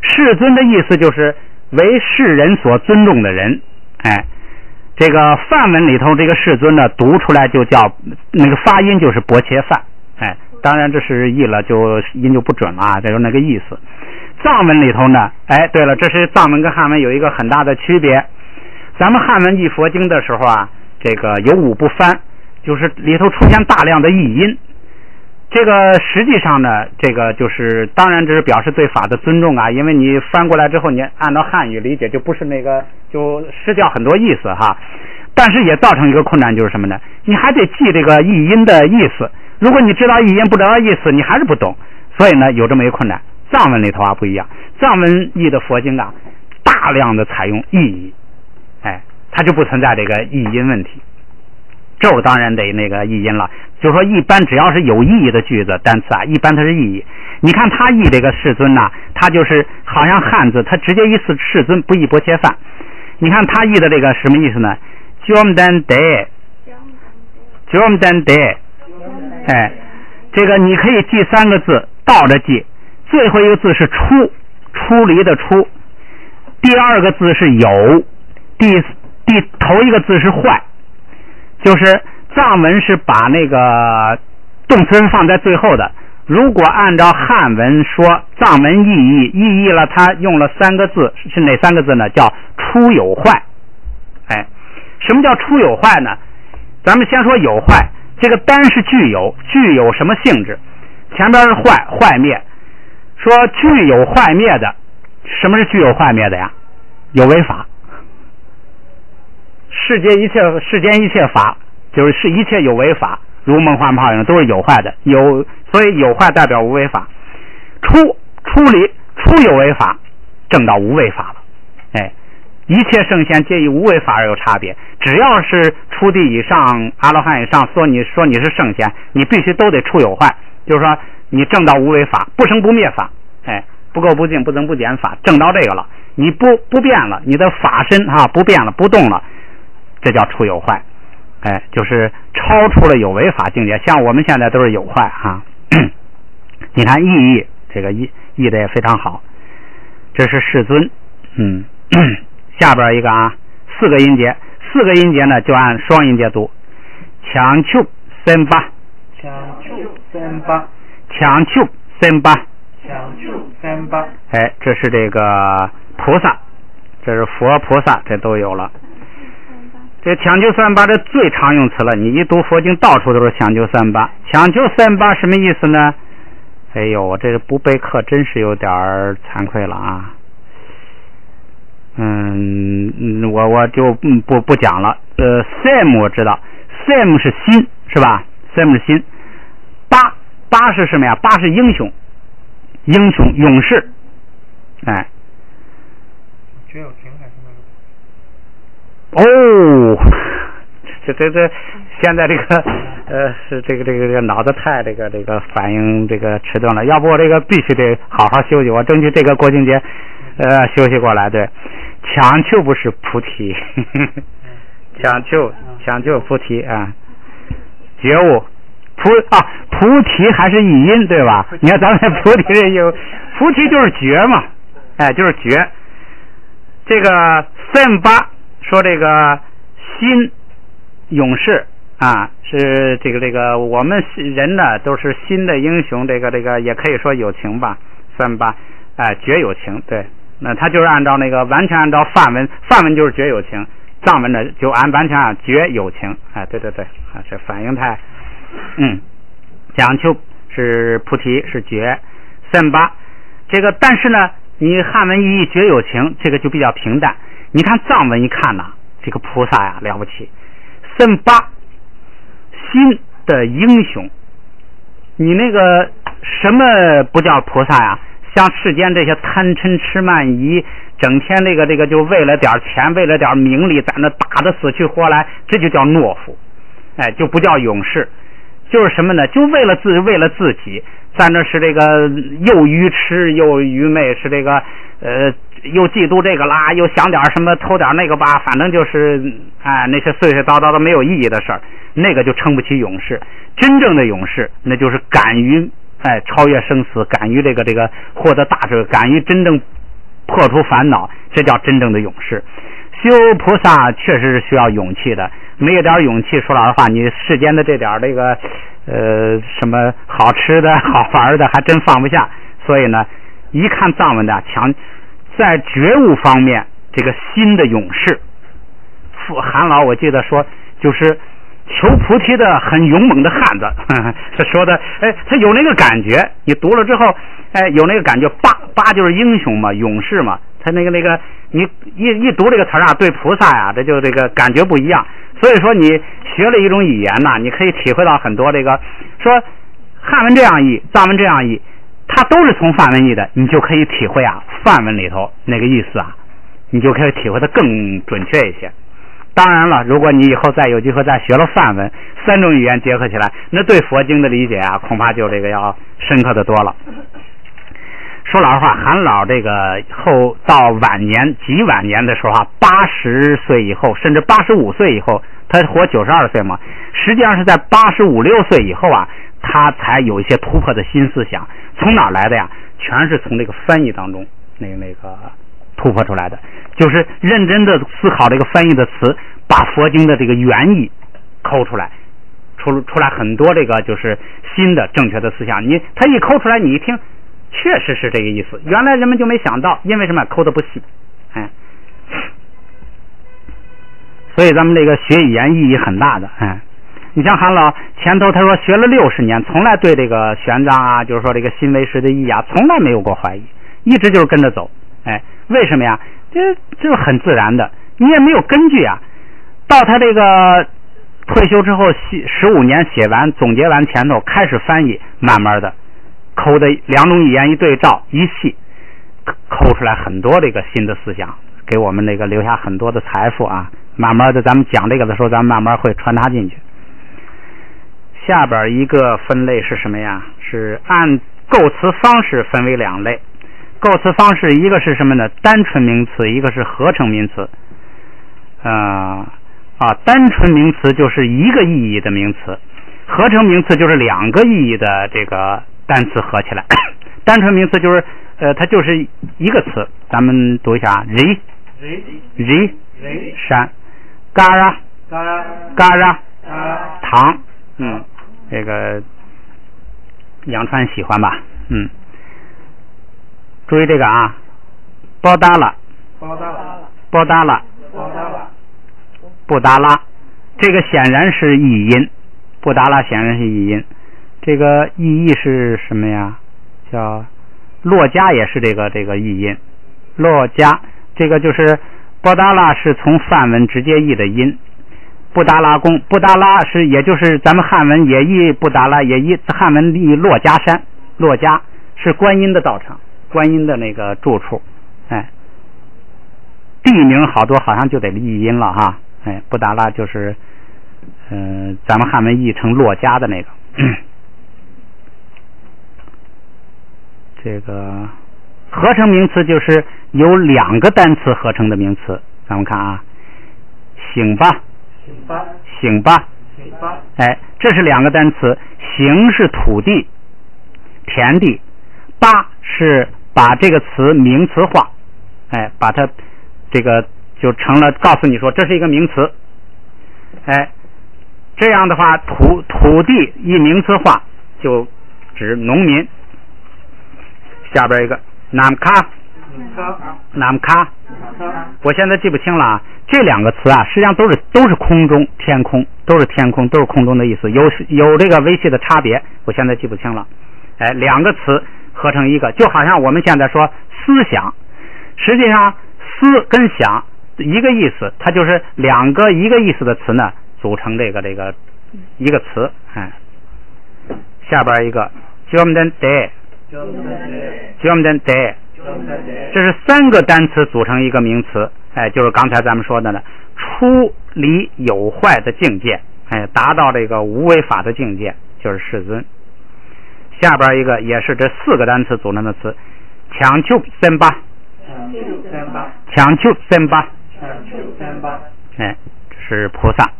世尊的意思就是为世人所尊重的人，哎，这个梵文里头这个世尊呢，读出来就叫那个发音就是薄切饭，哎，当然这是译了就音就不准了啊，这就是那个意思。藏文里头呢，哎，对了，这是藏文跟汉文有一个很大的区别。咱们汉文译佛经的时候啊，这个有5不翻，就是里头出现大量的译音。这个实际上呢，这个就是当然这是表示对法的尊重啊，因为你翻过来之后，你按照汉语理解就不是那个，就失掉很多意思哈。但是也造成一个困难，就是什么呢？你还得记这个译音的意思。如果你知道译音不知道意思，你还是不懂。所以呢，有这么一个困难。藏文里头啊不一样，藏文译的佛经啊，大量的采用意译，它就不存在这个译音问题。咒当然得那个译音了，就是说一般只要是有意义的句子单词啊，一般它是意译。你看他译这个世尊呐，他就是好像汉字，他直接意思世尊不译薄切饭。你看他译的这个什么意思呢？Jomdan de，这个你可以记3个字，倒着记。最后一个字是出，出离的出。第2个字是有，头一个字是坏。就是藏文是把那个动词放在最后的。如果按照汉文说，藏文意译了，他用了3个字，是哪3个字呢？叫出有坏。什么叫出有坏呢？咱们先说有坏，这个单是具有什么性质？前边是坏，坏灭。说具有坏灭的，什么是具有坏灭的呀？有为法。世间一切法，就是一切有为法，如梦幻泡影，都是有坏的。所以有坏代表无为法。出有为法，证到无为法了。一切圣贤皆以无为法而有差别。只要是初地以上、阿罗汉以上，说你是圣贤，你必须都得出有坏，就是说你证到无为法，不生不灭法，不垢不净不增不减法，证到这个了，你不变了，你的法身不变了，不动了，这叫出有坏。就是超出了有为法境界。像我们现在都是有坏你看译这个译的也非常好。这是世尊。下边一个4个音节，4个音节呢就按双音节读。强丘森巴，这是这个菩萨，这是佛菩萨，这都有了。这强究3巴这最常用词了，你一读佛经到处都是强究3巴。强究3巴什么意思呢？我这个不备课真是有点惭愧了啊。我就不讲了。Sam 我知道 ，Sam 是心是吧 ？Sam 是心。巴是什么呀？巴是英雄，勇士。觉有情还是那个？这现在这个是这个脑子太这个反应这个迟钝了，要不我这个必须得好好休息，我争取这个国庆节休息过来。对，强求不是菩提，强求菩提觉悟菩提还是译音对吧？你看咱们菩提这有菩提就是觉嘛，就是觉。这个38说这个心勇士是这个我们人呢都是心的英雄，这个也可以说有情吧。38觉有情，对，那他就是按照那个完全按照梵文就是觉有情，藏文呢就完全按觉有情。对这反应太讲究是菩提是觉38这个，但是呢你汉文意义觉有情，这个就比较平淡。你看藏文一看这个菩萨了不起，38心的英雄。你那个什么不叫菩萨呀？像世间这些贪嗔痴慢疑，整天这个就为了点钱，为了点名利，在那打得死去活来，这就叫懦夫，就不叫勇士。就是什么呢？就为了自己，在那是这个又愚痴又愚昧，是这个又嫉妒这个啦，又想点什么偷点那个吧，反正就是那些碎碎叨叨的没有意义的事儿，那个就称不起勇士。真正的勇士，那就是敢于超越生死，敢于这个获得大智，敢于真正破除烦恼，这叫真正的勇士。修菩萨确实是需要勇气的，没有点勇气，说老实话，你世间的这点这个什么好吃的好玩的还真放不下。所以呢，一看藏文的强，在觉悟方面，这个心的勇士。韩老我记得说，就是求菩提的很勇猛的汉子，他说的，他有那个感觉，你读了之后，有那个感觉，八就是英雄嘛，勇士嘛，他那个，你一读这个词啊，对菩萨呀，这就这个感觉不一样。所以说，你学了一种语言呐，你可以体会到很多这个，说汉文这样译，藏文这样译，它都是从梵文译的，你就可以体会啊，梵文里头那个意思啊，你就可以体会的更准确一些。当然了，如果你以后再有机会再学了梵文，3种语言结合起来，那对佛经的理解啊，恐怕就这个要深刻的多了。说老实话，韩老这个后到晚年极晚年的时候啊，80岁以后，甚至85岁以后，他活92岁嘛，实际上是在85、6岁以后啊，他才有一些突破的新思想。从哪来的呀？全是从这个翻译当中那个突破出来的，就是认真的思考这个翻译的词，把佛经的这个原意抠出来，出来很多这个就是新的正确的思想。他一抠出来，你一听，确实是这个意思。原来人们就没想到，因为什么？抠的不细，所以咱们这个学语言意义很大的，你像韩老前头他说学了60年，从来对这个玄奘啊，就是说这个新为师的意义啊，从来没有过怀疑，一直就是跟着走。为什么呀？这就是很自然的，你也没有根据啊。到他这个退休之后15年写完总结完前头开始翻译，慢慢的抠的2种语言一对照一细，抠出来很多这个新的思想，给我们这个留下很多的财富啊。慢慢的咱们讲这个的时候，咱们慢慢会穿插进去。下边一个分类是什么呀？是按构词方式分为2类。构词方式一个是什么呢？单纯名词，一个是合成名词。单纯名词就是一个意义的名词，合成名词就是2个意义的这个单词合起来。单纯名词就是它就是一个词，咱们读一下，ri山嘎糖，这个杨川喜欢吧，注意这个啊，包达拉，布达拉，这个显然是译音，布达拉显然是译音，这个意义是什么呀？叫洛迦，也是这个译音，洛迦，这个就是布达拉是从梵文直接译的音，布达拉宫，布达拉是也就是咱们汉文也译布达拉，也译汉文译洛迦山，洛迦是观音的道场，观音的那个住处，地名好多好像就得译音了哈，布达拉就是咱们汉文译成洛迦的那个。这个合成名词就是由2个单词合成的名词，咱们看啊，醒吧，这是2个单词，醒是土地田地，吧是把这个词名词化，把它这个就成了，告诉你说这是一个名词，这样的话土地一名词化就指农民。下边一个南卡，我现在记不清了啊。这2个词啊，实际上都是空中天空，都是天空，都是空中的意思，有这个微细的差别，我现在记不清了。2个词合成一个，就好像我们现在说思想，实际上思跟想一个意思，它就是2个一个意思的词呢组成这个一个词。下边一个 Jomden de， 这是3个单词组成一个名词，就是刚才咱们说的呢，出离有坏的境界，达到这个无为法的境界，就是世尊。下边一个也是这4个单词组成的词，强求三八，这是菩萨。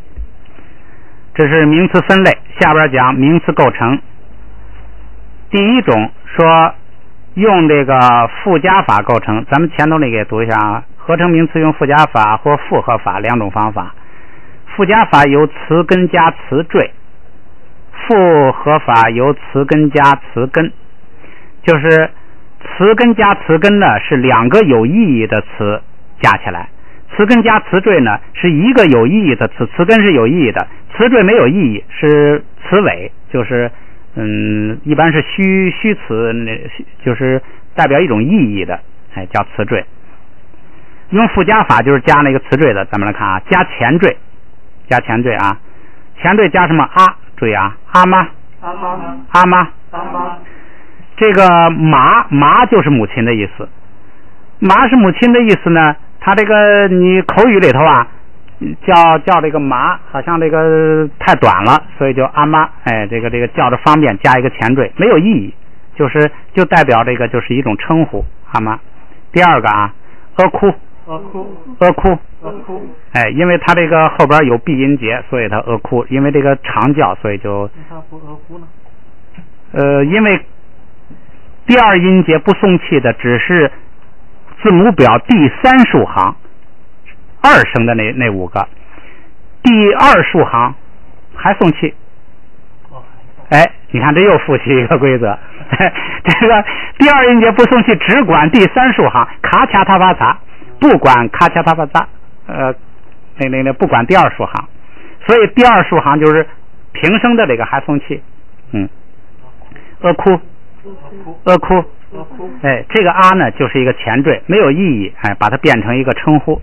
这是名词分类，下边讲名词构成。第一种说用这个附加法构成，咱们前头那个也读一下啊。合成名词用附加法或复合法2种方法。附加法由词根加词缀，复合法由词根加词根。就是词根加词根呢是2个有意义的词加起来，词根加词缀呢是1个有意义的词，词根是有意义的，词缀没有意义，是词尾，就是一般是虚词，就是代表一种意义的，叫词缀。用附加法就是加那个词缀的，咱们来看啊，加前缀啊，前缀加什么啊？注意啊，阿妈，这个麻就是母亲的意思。麻是母亲的意思呢，它这个你口语里头啊，叫这个麻，好像这个太短了，所以就阿妈，这个叫着方便，加一个前缀，没有意义，就代表这个就是一种称呼，阿妈。第二个啊，阿哭，因为它这个后边有闭音节，所以它阿哭，因为这个长叫，所以就为啥不阿哭呢？因为第二音节不送气的只是字母表第3竖行2声的那5个，第2竖行还送气。你看这又复习一个规则，这个第二音节不送气，只管第3竖行，咔嚓嗒吧嚓，不管咔嚓嗒吧嚓，不管第2竖行，所以第2竖行就是平声的这个还送气，阿哭，这个啊呢就是一个前缀，没有意义，把它变成一个称呼，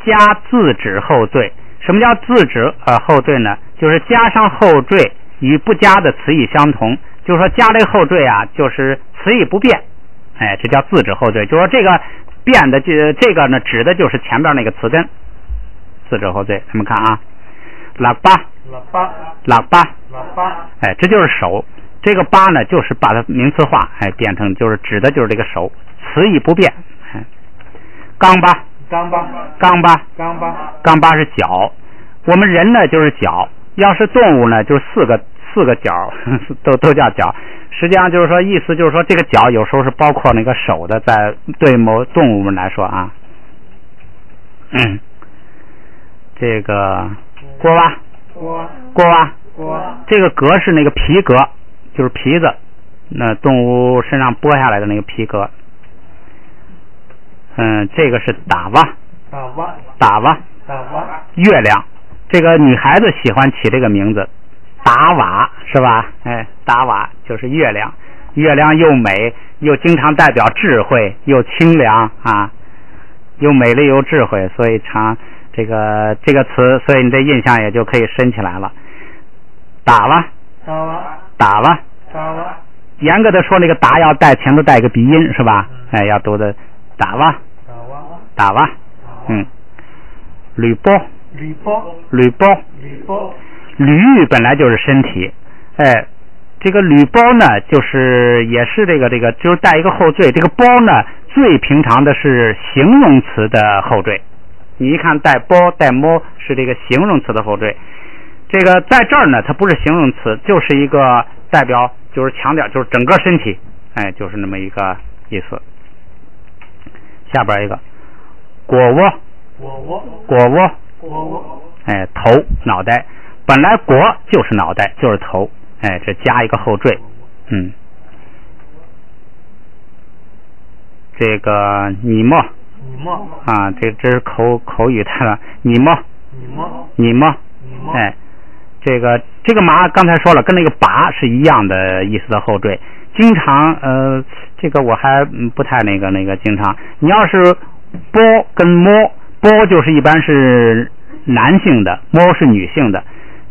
加字指后缀。什么叫字指后缀呢？就是加上后缀与不加的词义相同，就是说加这个后缀啊，就是词义不变，这叫字指后缀。就是说这个变的这个呢，指的就是前边那个词根。字指后缀，咱们看啊，喇叭，这就是手。这个八呢，就是把它名词化，变成就是指的就是这个手，词义不变。钢巴是脚，我们人呢就是脚，要是动物呢就是四个脚，都叫脚。实际上就是说，意思就是说，这个脚有时候是包括那个手的，在对某动物们来说啊，这个锅蛙，这个革是那个皮革，就是皮子，那动物身上剥下来的那个皮革。这个是打蛙，月亮，这个女孩子喜欢起这个名字，达瓦是吧？达瓦就是月亮，月亮又美又经常代表智慧，又清凉啊，又美丽又智慧，所以这个词，所以你这印象也就可以深起来了。打蛙，严格的说，那个打要前头带一个鼻音是吧？要读的打蛙，铝箔，铝本来就是身体，这个铝包呢，就是也是这个就是带一个后缀。这个包呢，最平常的是形容词的后缀。你一看带包带摸是这个形容词的后缀。这个在这儿呢，它不是形容词，就是一个代表，就是强调，就是整个身体，就是那么一个意思。下边一个果窝，头脑袋，本来果就是脑袋，就是头，这加一个后缀，这个你莫啊，这是口语的你莫，这个麻刚才说了，跟那个拔是一样的意思的后缀。经常这个我还不太那个经常，你要是波跟摸，波就是一般是男性的，摸是女性的。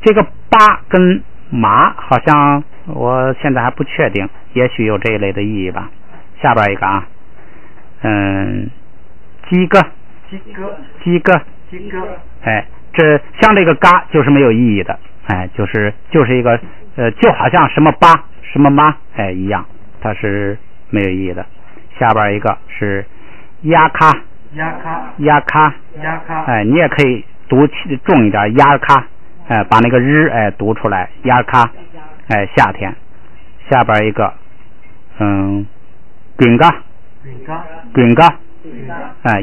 这个八跟麻好像我现在还不确定，也许有这一类的意义吧。下边一个啊，鸡哥，这像这个嘎就是没有意义的，就是一个就好像什么巴什么妈一样，它是没有意义的。下边一个是压咖，你也可以读重一点，压咖，把那个日读出来，压咖，夏天。下边一个滚嘎，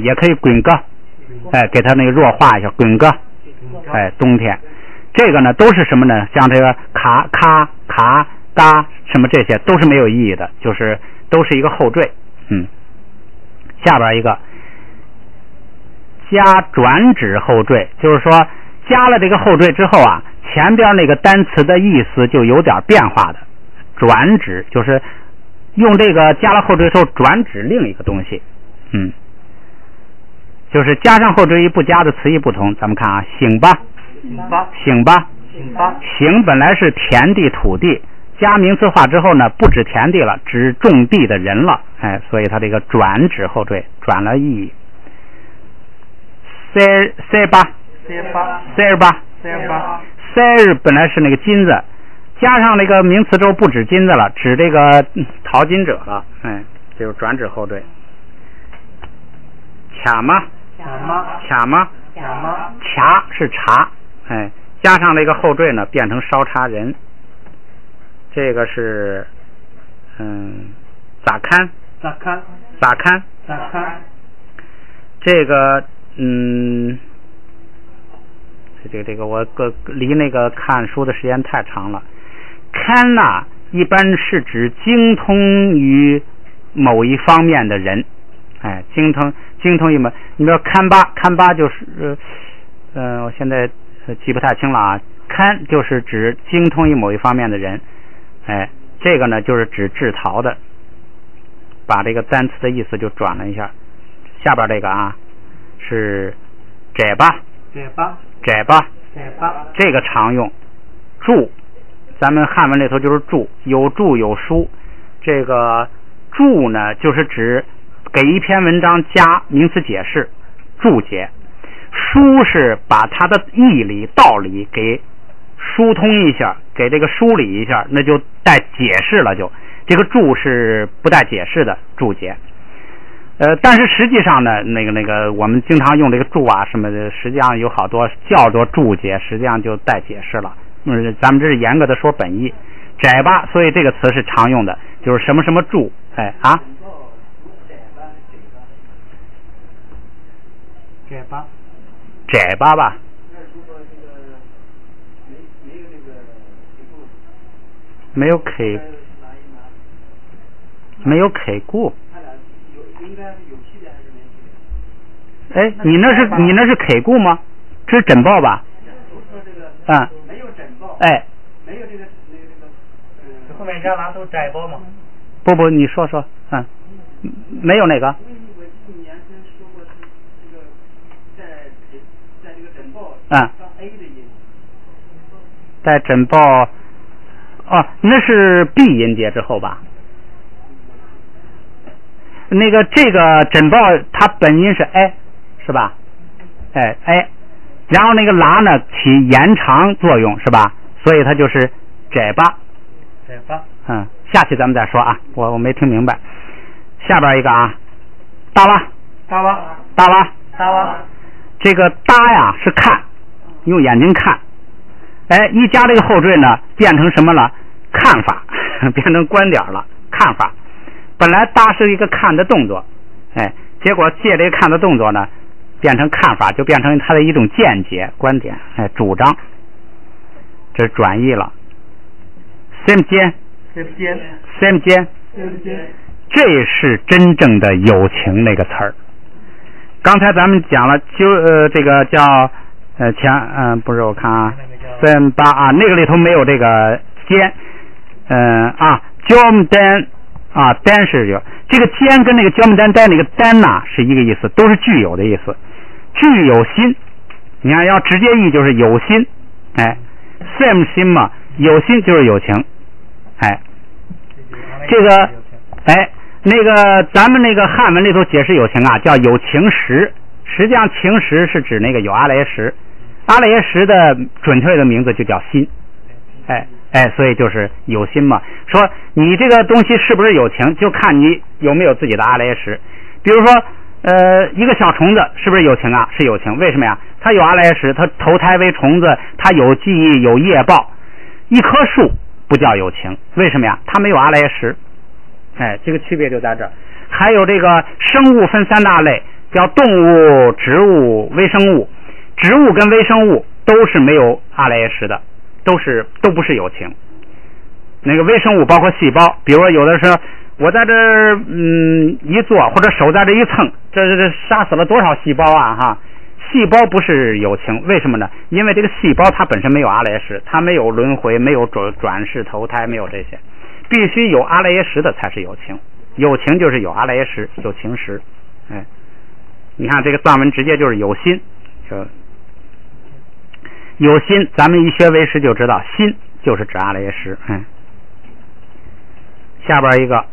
也可以滚嘎，给它那个弱化一下，滚嘎，冬天。这个呢都是什么呢？像这个卡嘎什么这些都是没有意义的，就是都是一个后缀。下边一个加转指后缀，就是说加了这个后缀之后啊，前边那个单词的意思就有点变化的，转指就是用这个加了后缀之后转指另一个东西。就是加上后缀与不加的词义不同。咱们看啊，醒吧，醒吧，醒本来是田地土地，加名词化之后呢，不指田地了，指种地的人了。所以它这个转指后缀转了意义。塞吧，本来是那个金子，加上那个名词之后不指金子了，指这个淘金者了。就是转指后缀。卡吗？茶是茶，加上这个后缀呢，变成烧茶人。这个是咋看？这个这个我离那个看书的时间太长了。看呐，一般是指精通于某一方面的人。精通一门，你比如看吧就是我现在记不太清了啊。看就是指精通于某一方面的人，这个呢就是指制陶的，把这个单词的意思就转了一下。下边这个啊是窄吧，这个常用。注，咱们汉文里头就是注，有注有书。这个注呢就是指给一篇文章加名词解释，注解。书是把它的义理道理给疏通一下，给这个梳理一下，那就带解释了。就这个注是不带解释的注解。但是实际上呢，那个我们经常用这个注啊什么的，实际上有好多叫做注解，实际上就带解释了。咱们这是严格的说本意。窄吧，所以这个词是常用的，就是什么什么注。窄吧吧，没有 K 固。你那是 K 固吗？这是枕报吧？没有枕报。没有这个后面加拿都窄报吗？不，你说。没有那个。带枕报那是闭音节之后吧？那个这个枕报它本音是是吧？然后那个拉呢起延长作用是吧？所以它就是窄吧。下期咱们再说啊，我没听明白。下边一个啊，大哇，这个搭呀是看，用眼睛看。一加这个后缀呢，变成什么了？看法，变成观点了。看法，本来搭是一个看的动作，结果借这个看的动作呢，变成看法，就变成它的一种见解、观点，主张，这是转译了。same 间，这是真正的友情那个词儿。刚才咱们讲了，这个叫不是，我看啊，same 吧啊，那个里头没有这个间，jom dan 单是有这个间跟那个 jom dan 那个单呐是一个意思，都是具有的意思，具有心。你看要直接译就是有心，same 心嘛，有心就是友情，这个那个咱们那个汉文里头解释友情啊，叫有情识。实际上情识是指那个有阿赖耶识，阿赖耶识的准确的名字就叫心，所以就是有心嘛。说你这个东西是不是有情，就看你有没有自己的阿赖耶识。比如说一个小虫子是不是有情啊？是有情。为什么呀？它有阿赖耶识，它投胎为虫子，它有记忆有业报。一棵树不叫有情，为什么呀？它没有阿赖耶识。这个区别就在这儿。还有这个生物分3大类，叫动物、植物、微生物。植物跟微生物都是没有阿赖耶识的，都不是有情。那个微生物包括细胞，比如说有的时候我在这一坐，或者手在这一蹭，这杀死了多少细胞啊哈！细胞不是有情，为什么呢？因为这个细胞它本身没有阿赖耶识，它没有轮回，没有转世投胎，没有这些，必须有阿赖耶识的才是有情。有情就是有阿赖耶识，有情识。哎，你看这个藏文直接就是有心，就有心，咱们一学唯识就知道，心就是指阿赖耶识。下边一个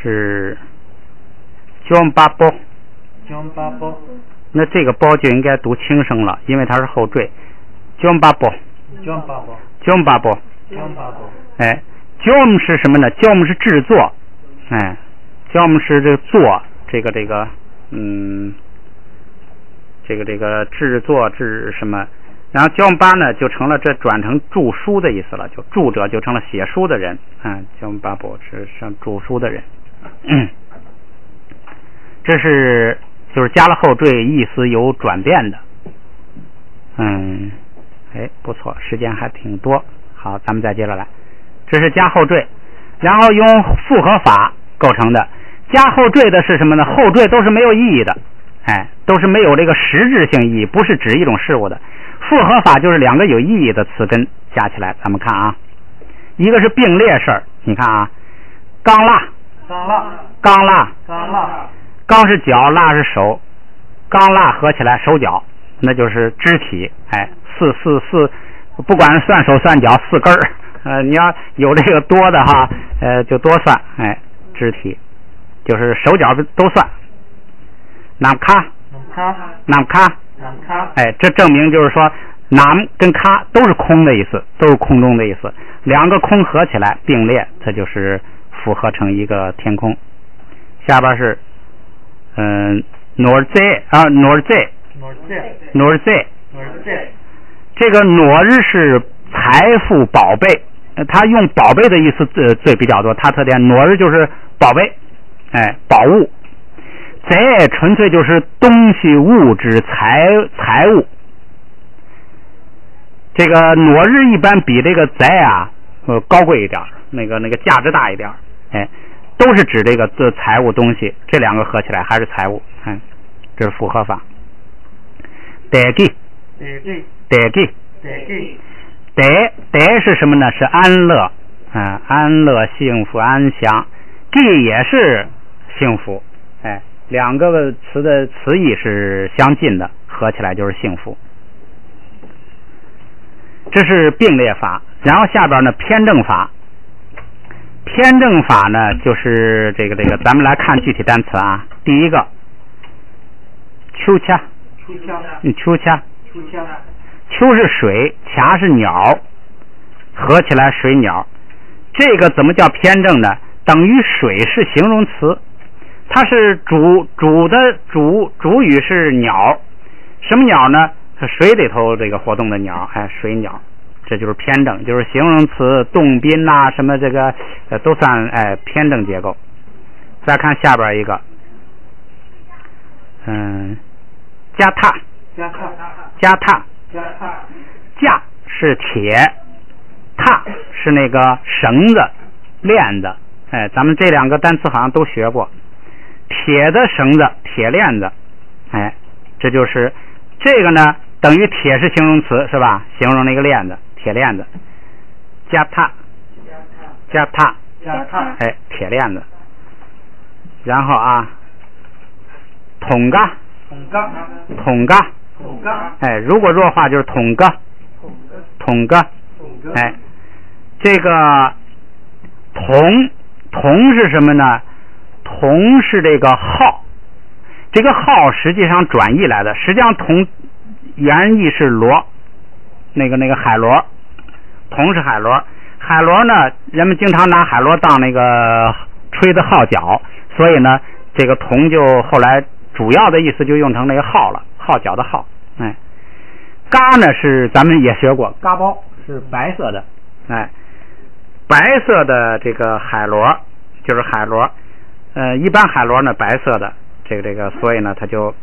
是姜巴波，姜巴波，那这个波就应该读轻声了，因为它是后缀。姜巴波，姜巴波，姜巴波，姜巴波。哎，姜是什么呢？姜是制作，哎，姜是这个做，这个制作制什么？然后姜巴呢就成了这转成著书的意思了，就著者就成了写书的人，姜巴波是像著书的人。这是就是加了后缀，意思有转变的。不错，时间还挺多。好，咱们再接着来。这是加后缀，然后用复合法构成的。加后缀的是什么呢？后缀都是没有意义的，都是没有这个实质性意义，不是指一种事物的。复合法就是两个有意义的词根加起来，咱们看啊，一个是并列式，你看啊，刚辣，刚辣，刚是脚，辣是手，刚辣合起来手脚，那就是肢体。四，不管是算手算脚4根儿，你要有这个多的哈，就多算，肢体就是手脚都算。南卡，这证明就是说南跟卡都是空的意思，都是空中的意思，两个空合起来并列，它就是复合成一个天空。下边是诺在，这个诺日是财富宝贝，他用宝贝的意思最比较多，他特点诺日就是宝贝，宝物。在纯粹就是东西物质财物。这个诺日一般比这个在高贵一点，那个价值大一点，都是指这个财物东西，这两个合起来还是财物，这是复合法。得是什么呢？是安乐，安乐幸福安详。给也是幸福，两个词的词义是相近的，合起来就是幸福。这是并列法。然后下边呢偏正法。偏正法呢就是这个咱们来看具体单词啊。第一个秋掐，秋是水，掐是鸟，合起来水鸟。这个怎么叫偏正呢？等于水是形容词，它是主语是鸟，什么鸟呢？水里头这个活动的鸟，水鸟，这就是偏正，就是形容词动宾什么这个都算偏正结构。再看下边一个，加踏，架是铁，踏是那个绳子链子，咱们这两个单词好像都学过。铁的绳子，铁链子，这就是这个呢，等于铁是形容词是吧？形容那个链子，铁链子。加踏，铁链子。然后桶嘎，如果弱化就是桶嘎，这个铜是什么呢？铜是这个号，这个号实际上转译来的，实际上铜原意是螺，那个海螺，铜是海螺。海螺呢，人们经常拿海螺当那个吹的号角，所以呢，这个铜就后来主要的意思就用成那个号了，号角的号。嘎呢是咱们也学过，嘎包是白色的，白色的这个海螺就是海螺，一般海螺呢白色的，这个，所以呢它就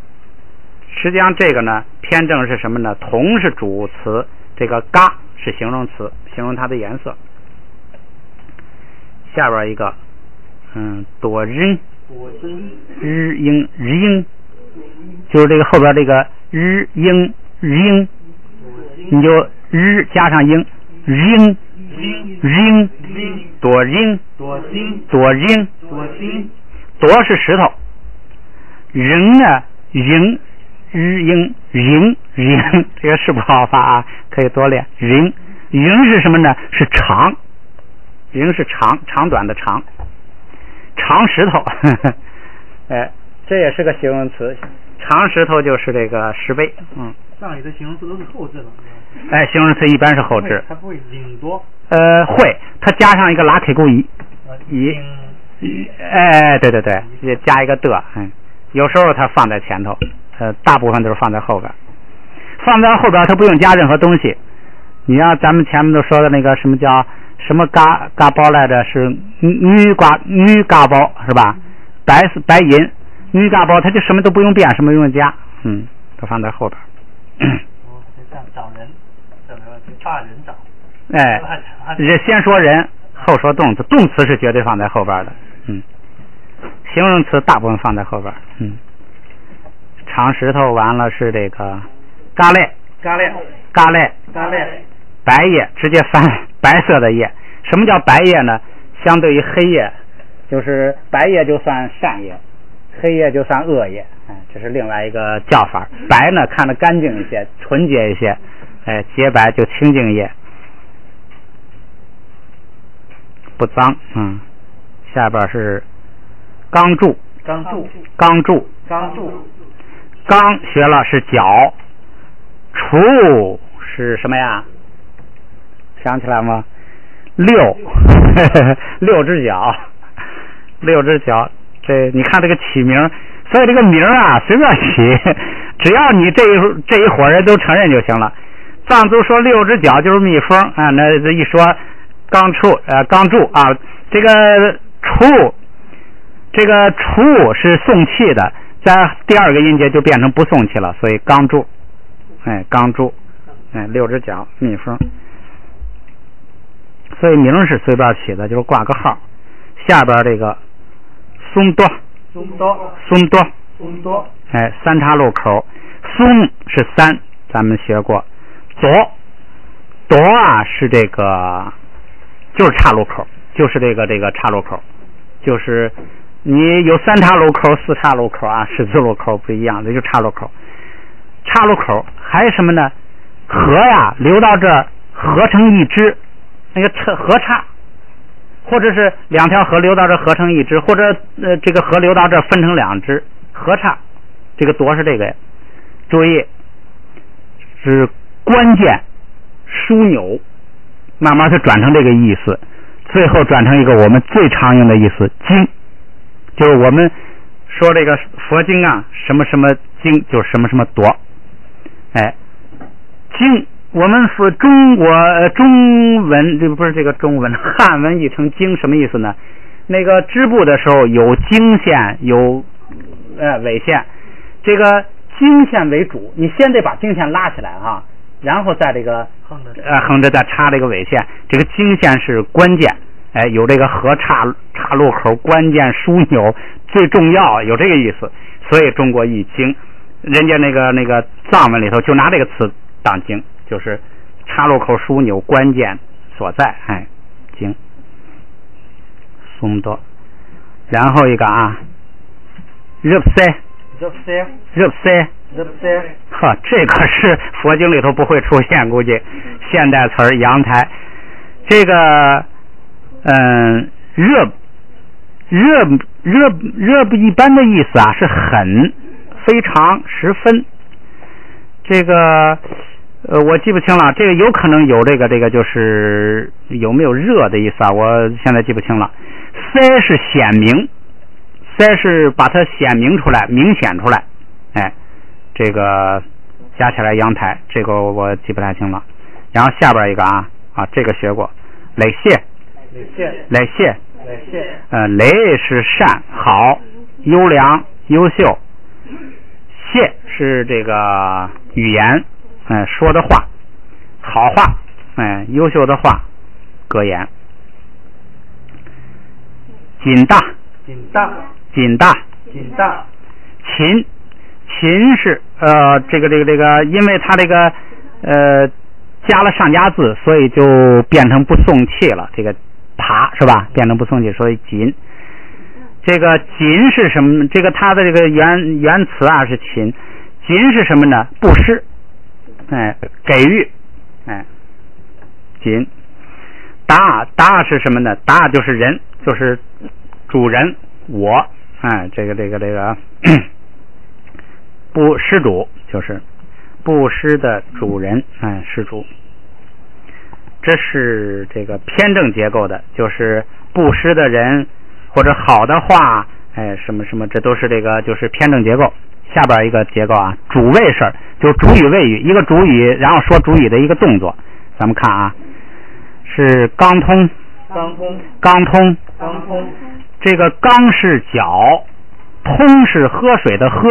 实际上这个呢偏正是什么呢？铜是主词，这个嘎是形容词，形容它的颜色。下边一个，多日英，就是这个后边这个日英ring，你就日加上英ring多 ring 多是石头，ring呢ring日英ring，这个是不好发啊，可以多练。ring 是什么呢？是长，ring是长短的长石头。哎，这也是个形容词，长石头就是这个10倍。上里的形容词都是后置的。哎，形容词一般是后置。它不会ring多。会，它加上一个拉 K 勾一。哎，对，也加一个的，有时候它放在前头，大部分都是放在后边。放在后边它不用加任何东西。你像咱们前面都说的那个什么叫什么嘎包来着，是女嘎包是吧？白银女嘎包，它就什么都不用变，什么不用加，都放在后边。像找人，把人找。哎，先说人，后说动词，动词是绝对放在后边的。形容词大部分放在后边。长石头完了是这个嘎嘞，白叶直接翻白色的叶。什么叫白叶呢？相对于黑叶，就是白叶就算善叶，黑叶就算恶叶。这是另外一个叫法。白呢看得干净一些，纯洁一些，洁白就清净叶，不脏。下边是钢柱，钢学了是脚，杵是什么呀？想起来吗？六只脚，这你看这个起名，所以这个名啊随便起，只要你这一伙人都承认就行了。藏族说6只脚就是蜜蜂啊，那一说钢柱啊，这个杵是送气的，在第二个音节就变成不送气了，所以钢柱，6只脚蜜蜂。所以名是随便起的，就是挂个号。下边这个松多，三岔路口，松是3，咱们学过。多啊是这个就是岔路口，就是这个岔路口，就是你有3岔路口、4岔路口啊，十字路口不一样的，就岔路口。岔路口还有什么呢？河呀流到这儿合成一支，那个河岔，或者是2条河流到这合成一支，或者这个河流到这分成2支，河岔。这个多是这个，注意是关键枢纽，慢慢它转成这个意思，最后转成一个我们最常用的意思，经，就是我们说这个佛经啊，什么什么经就是什么什么夺。经我们说中文，这不是这个中文，汉文译成经什么意思呢？那个织布的时候有经线有纬线，这个经线为主，你先得把经线拉起来哈，然后再这个横着再插这个纬线，这个经线是关键。有这个河岔路口关键枢纽最重要，有这个意思，所以中国译经，人家那个藏文里头就拿这个词当经，就是岔路口枢纽关键所在，经松多。然后一个啊，热塞，呵，这可是佛经里头不会出现，估计现代词儿阳台。这个热不一般的意思啊，是很非常十分。这个我记不清了，这个有可能有这个就是有没有热的意思啊，我现在记不清了。塞是显明，塞是把它显明出来，明显出来。这个加起来阳台，这个我记不太清了。然后下边一个啊，这个学过，累谢，累是善好优良优秀，谢是这个语言说的话好话优秀的话格言。紧大，秦是这个，因为它这个加了上加字，所以就变成不送气了。这个爬是吧？变成不送气，所以锦。这个锦是什么？这个它的这个原词啊是秦，锦是什么呢？布施，给予，锦。达是什么呢？达就是人，就是主人我，这个布施主就是布施的主人，施主。这是这个偏正结构的，就是布施的人或者好的话，什么什么，这都是这个就是偏正结构。下边一个结构啊，主谓事，就是主语谓语，一个主语，然后说主语的一个动作。咱们看啊。是刚通，这个刚是脚，通是喝水的喝，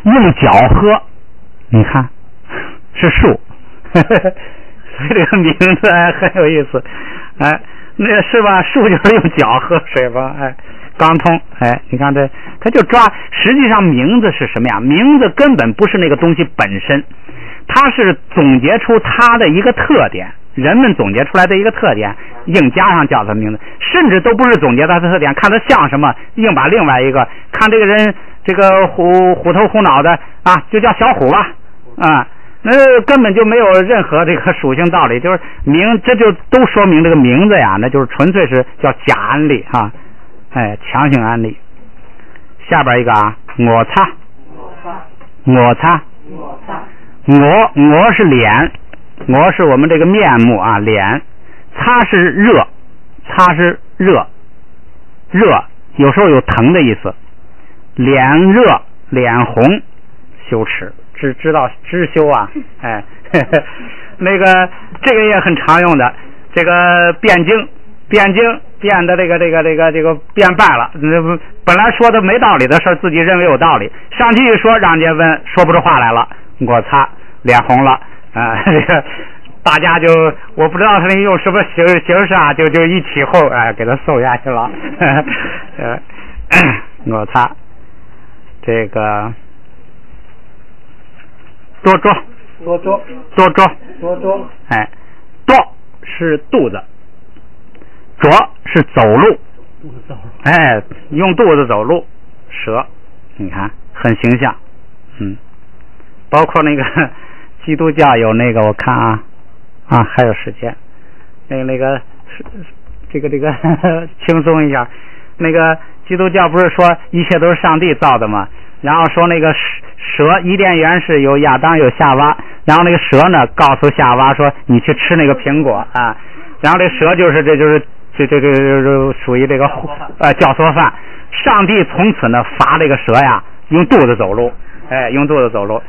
用脚喝，你看是树，所以这个名字很有意思，那是吧？树就是用脚喝水吧，刚通，你看这，他就抓。实际上名字是什么呀？名字根本不是那个东西本身，它是总结出它的一个特点。人们总结出来的一个特点，硬加上叫他名字，甚至都不是总结他的特点，看他像什么，硬把另外一个，看这个人这个虎头虎脑的啊，就叫小虎吧，那根本就没有任何这个属性道理，就是这就都说明这个名字呀，那就是纯粹是叫假安利哈，强行安利。下边一个啊，我擦，我是脸。我是我们这个面目啊，脸，擦是热，有时候有疼的意思。脸热，脸红，羞耻，知道知羞啊，那个这个也很常用的，这个辩经变的这个变败了，本来说的没道理的事自己认为有道理，上去一说让人家问说不出话来了，我擦，脸红了。这个大家就我不知道他用什么形式啊，就一起后给他送下去了。我擦，这个多捉，多是肚子，着是走路，用肚子走路，蛇，你看很形象，包括那个。基督教有那个我看啊还有时间，那个这个轻松一下，那个基督教不是说一切都是上帝造的吗？然后说那个蛇伊甸园是有亚当有夏娃，然后那个蛇呢告诉夏娃说你去吃那个苹果啊，然后这蛇就是这属于这个教唆犯，上帝从此呢罚这个蛇呀用肚子走路，用肚子走路。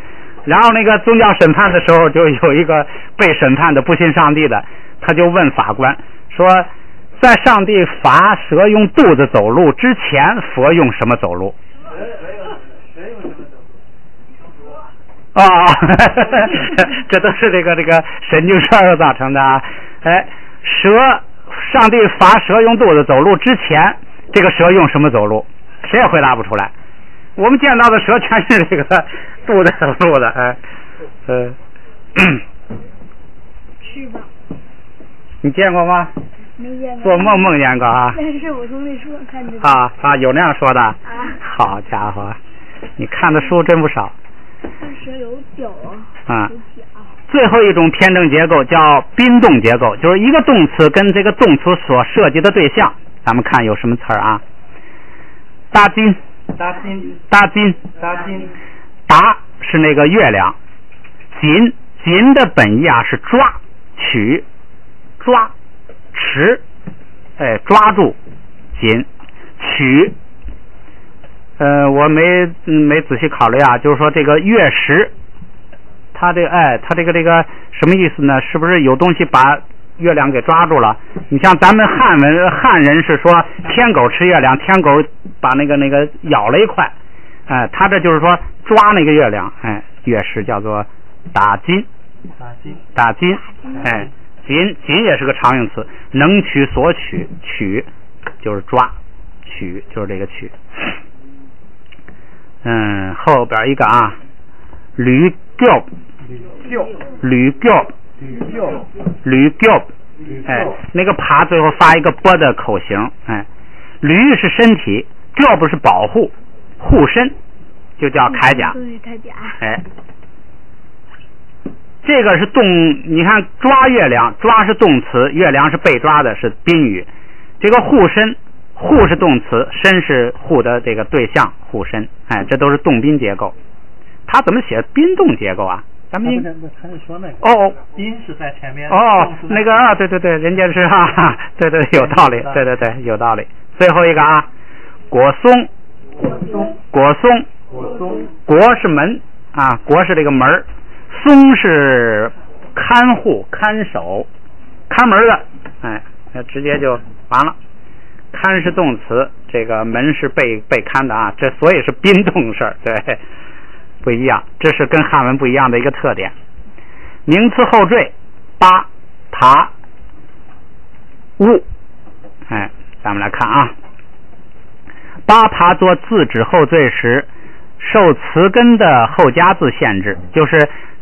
然后那个宗教审判的时候，就有一个被审判的不信上帝的，他就问法官说，在上帝罚蛇用肚子走路之前，佛用什么走路？这都是这个神经衰造成的啊！上帝罚蛇用肚子走路之前，这个蛇用什么走路？谁也回答不出来。我们见到的蛇全是这个肚子走路的，是吧？你见过吗？没见过。做梦见过啊？但是我从那书上看见有那样说的。好家伙，你看的书真不少。蛇有脚啊。有脚。最后一种偏正结构叫宾动结构，就是一个动词跟这个动词所涉及的对象。咱们看有什么词儿啊？搭金。达是那个月亮，锦的本意啊是抓取抓持，抓住锦取。我没仔细考虑啊，就是说这个月食，它这个什么意思呢？是不是有东西把月亮给抓住了？你像咱们汉人是说天狗吃月亮，天狗把那个咬了一块，他这就是说抓那个月亮，月食叫做打金，锦也是个常用词，能取所取，取就是抓，取就是这个取。后边一个啊，驴叫，哎，那个爬最后发一个波的口型，哎，驴是身体，叫不是保护护身，就叫铠甲，哎，这个是动，你看抓月亮，抓是动词，月亮是被抓的，是宾语，这个护身。护是动词，身是护的这个对象，护身，哎，这都是动宾结构。他怎么写宾动结构啊？咱们他是说那个哦，宾是在前面哦，那个啊，对，人家是啊，对，有道理，对，有道理。最后一个啊，果松，国是门啊，国是这个门，松是看护、看守、看门的，哎，那直接就完了。看是动词，这个门是被看的啊，这所以是宾动事儿，对，不一样，这是跟汉文不一样的一个特点。名词后缀扒、爬、物，哎，咱们来看啊，扒爬做字指后缀时，受词根的后加字限制，就是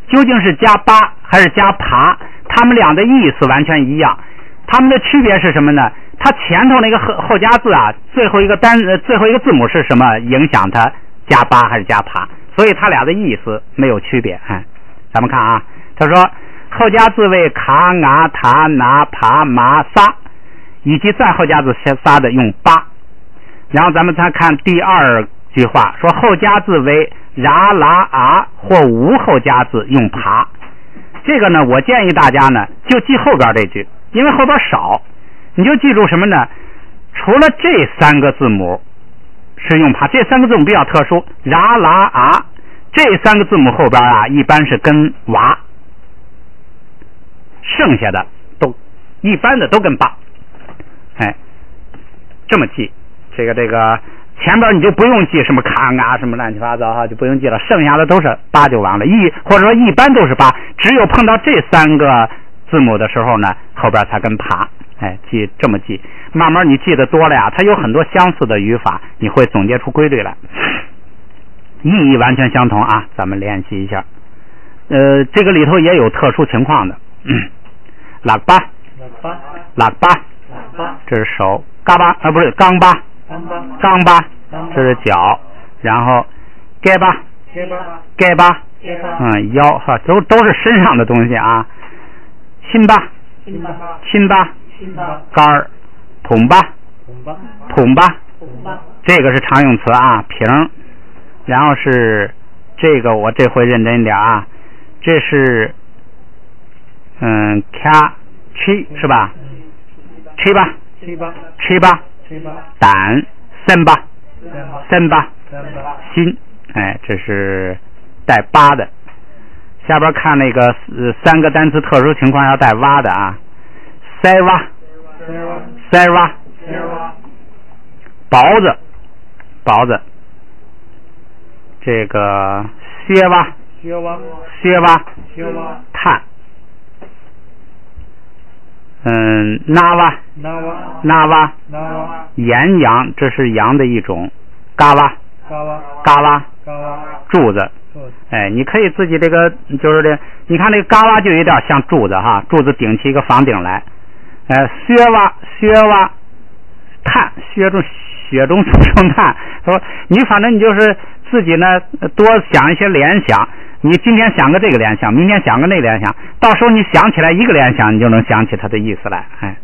究竟是加扒还是加爬，它们俩的意思完全一样，它们的区别是什么呢？它前头那个后加字啊，最后一个字母是什么影响它加扒还是加爬？所以它俩的意思没有区别。哎，咱们看啊，他说后加字为卡、啊、塔、拿、爬、麻、撒，以及再后加字撒的用扒。然后咱们再看第二句话，说后加字为ra、啦、啊或无后加字用爬。这个呢，我建议大家呢就记后边这句，因为后边少。你就记住什么呢？除了这三个字母是用爬，这三个字母比较特殊，ra、啦、啊，这三个字母后边啊，一般是跟娃，剩下的都一般的都跟爸，哎，这么记。这个前边你就不用记什么卡啊什么乱七八糟哈，就不用记了，剩下的都是八就完了，或者说一般都是八，只有碰到这三个字母的时候呢，后边才跟爬。哎，这么记，慢慢你记得多了呀，它有很多相似的语法，你会总结出规律来，意义完全相同啊。咱们练习一下，这个里头也有特殊情况的。喇叭，这是手，嘎巴啊，不是钢巴，这是脚，然后盖巴，腰哈，都是身上的东西啊。辛巴，杆儿，捧吧，这个是常用词啊，瓶，然后是这个我这回认真一点啊，这是卡七是吧？七吧，胆，森吧，心，哎，这是带八的。下边看那个三个单词特殊情况要带蛙的啊，塞蛙，雹子，这个靴蛙，炭，那蛙，岩羊，这是羊的一种，嘎哇，柱子。哎，你可以自己这个就是这，你看这个嘎哇就有点像柱子哈，柱子顶起一个房顶来。靴蛙，碳，雪中出生碳。说你反正你就是自己呢多想一些联想，你今天想个这个联想，明天想个那个联想，到时候你想起来一个联想，你就能想起它的意思来。哎，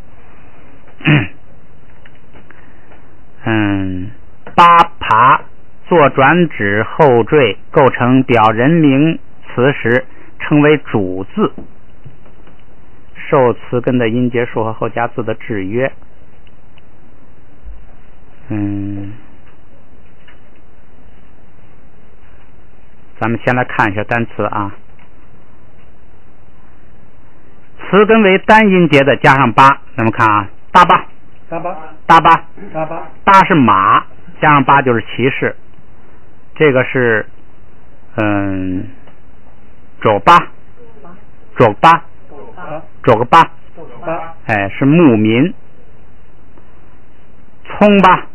八爬。做转指后缀构成表人名词时称为主字，受词根的音节数和后加字的制约。咱们先来看一下单词啊，词根为单音节的加上八，咱们看啊，大巴，大是马，加上八就是骑士。这个是肘巴，哎，是牧民。葱巴，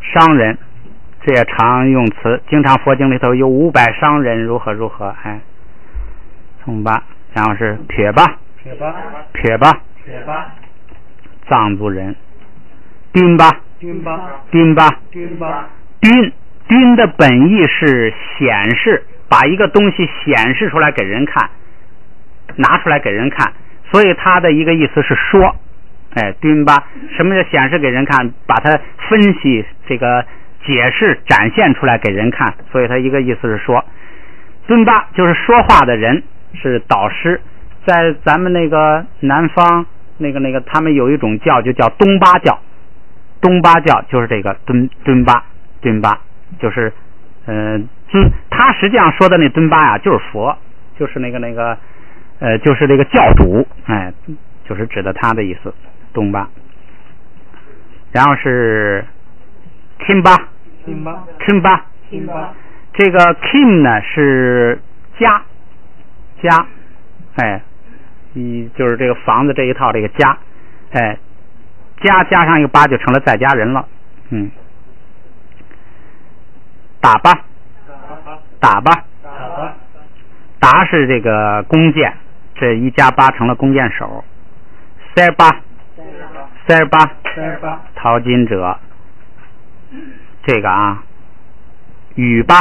商人。这也常用词，经常佛经里头有500伤人如何如何，哎，从八，然后是撇吧，藏族人，钉吧，钉的本意是显示，把一个东西显示出来给人看，拿出来给人看，所以它的一个意思是说，哎，钉吧，什么叫显示给人看？把它分析这个解释展现出来给人看，所以它一个意思是说。敦巴就是说话的人，是导师。在咱们那个南方那个他们有一种教就叫东巴教，东巴教就是这个敦巴就是他实际上说的那敦巴呀就是佛，就是就是这个教主，哎，就是指的他的意思，东巴。然后是钦巴，这个 kim 呢是家，哎，就是这个房子这一套这个家，哎，加上一个巴就成了在家人了，打吧，达是这个弓箭，这一加八成了弓箭手。塞尔巴淘金者，这个啊，雨吧，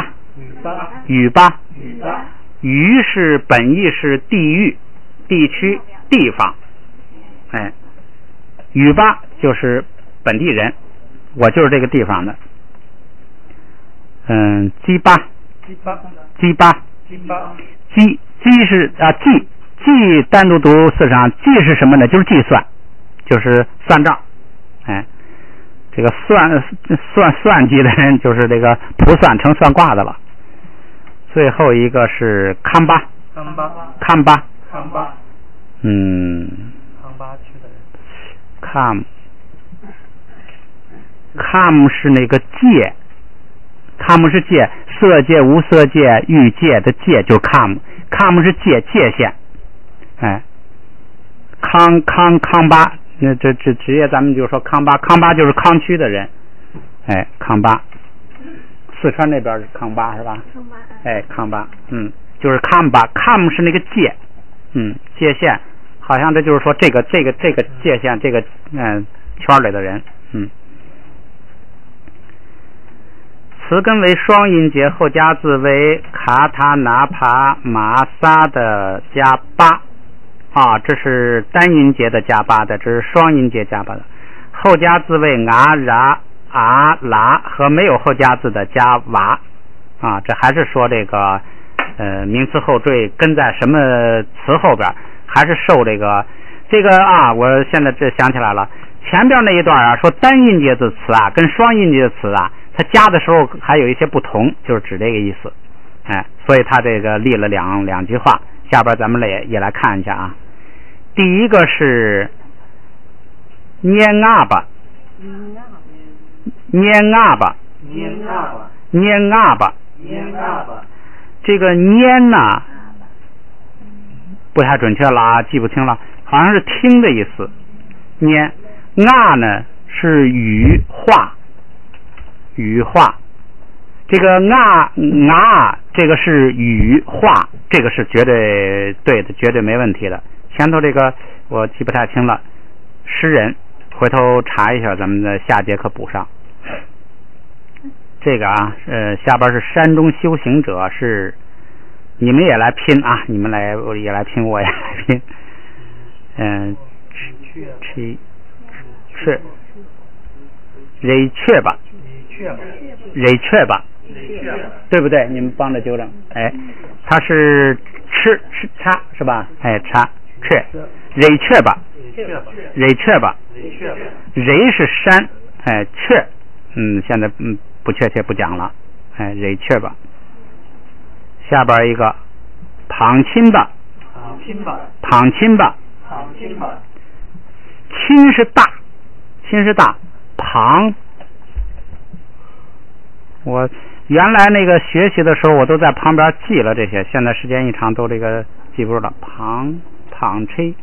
雨是本意是地域、地区、地方，哎，雨吧就是本地人，我就是这个地方的。鸡是计单独读四上，计是什么呢？就是计算，就是算账，哎，这个算计的人就是这个卜算成算卦的了。最后一个是康巴区的人，Kam 是那个界，Kam 是界，色界、无色界、欲界的界就是 Kam 是界限，哎，康巴，那这直接咱们就说康巴就是康区的人，哎，康巴，四川那边是康巴是吧？哎，康巴，就是康巴，Kam 是那个界，界限，好像这就是说这个界限，这个圈里的人，词根为双音节，后加字为卡塔拿帕玛萨的加八，这是单音节的加八的，这是双音节加八的。后加字为啊、ra、啊、拉和没有后加字的加娃，这还是说这个名词后缀跟在什么词后边，还是受这个我现在这想起来了，前边那一段说单音节的词跟双音节的词它加的时候还有一些不同，就是指这个意思，哎，所以他这个立了两句话，下边咱们也来看一下啊。第一个是捏啊吧，这个捏呢不太准确了记不清了，好像是听的意思。捏呢是语话，这个这个是语话，这个是绝对对的，绝对没问题的。前头这个我记不太清了，诗人回头查一下，咱们的下节课补上。这个下边是山中修行者，是你们也来拼啊，你们也来拼，我也来拼。是蕊雀吧，对不对？你们帮着纠正。哎，它是吃叉是吧？哎，叉雀蕊雀吧，蕊是山，哎，雀，现在不确切不讲了，哎，蕊雀吧。下边一个旁亲吧，亲是大，旁。我原来那个学习的时候，我都在旁边记了这些，现在时间一长都这个记不住了。旁吹，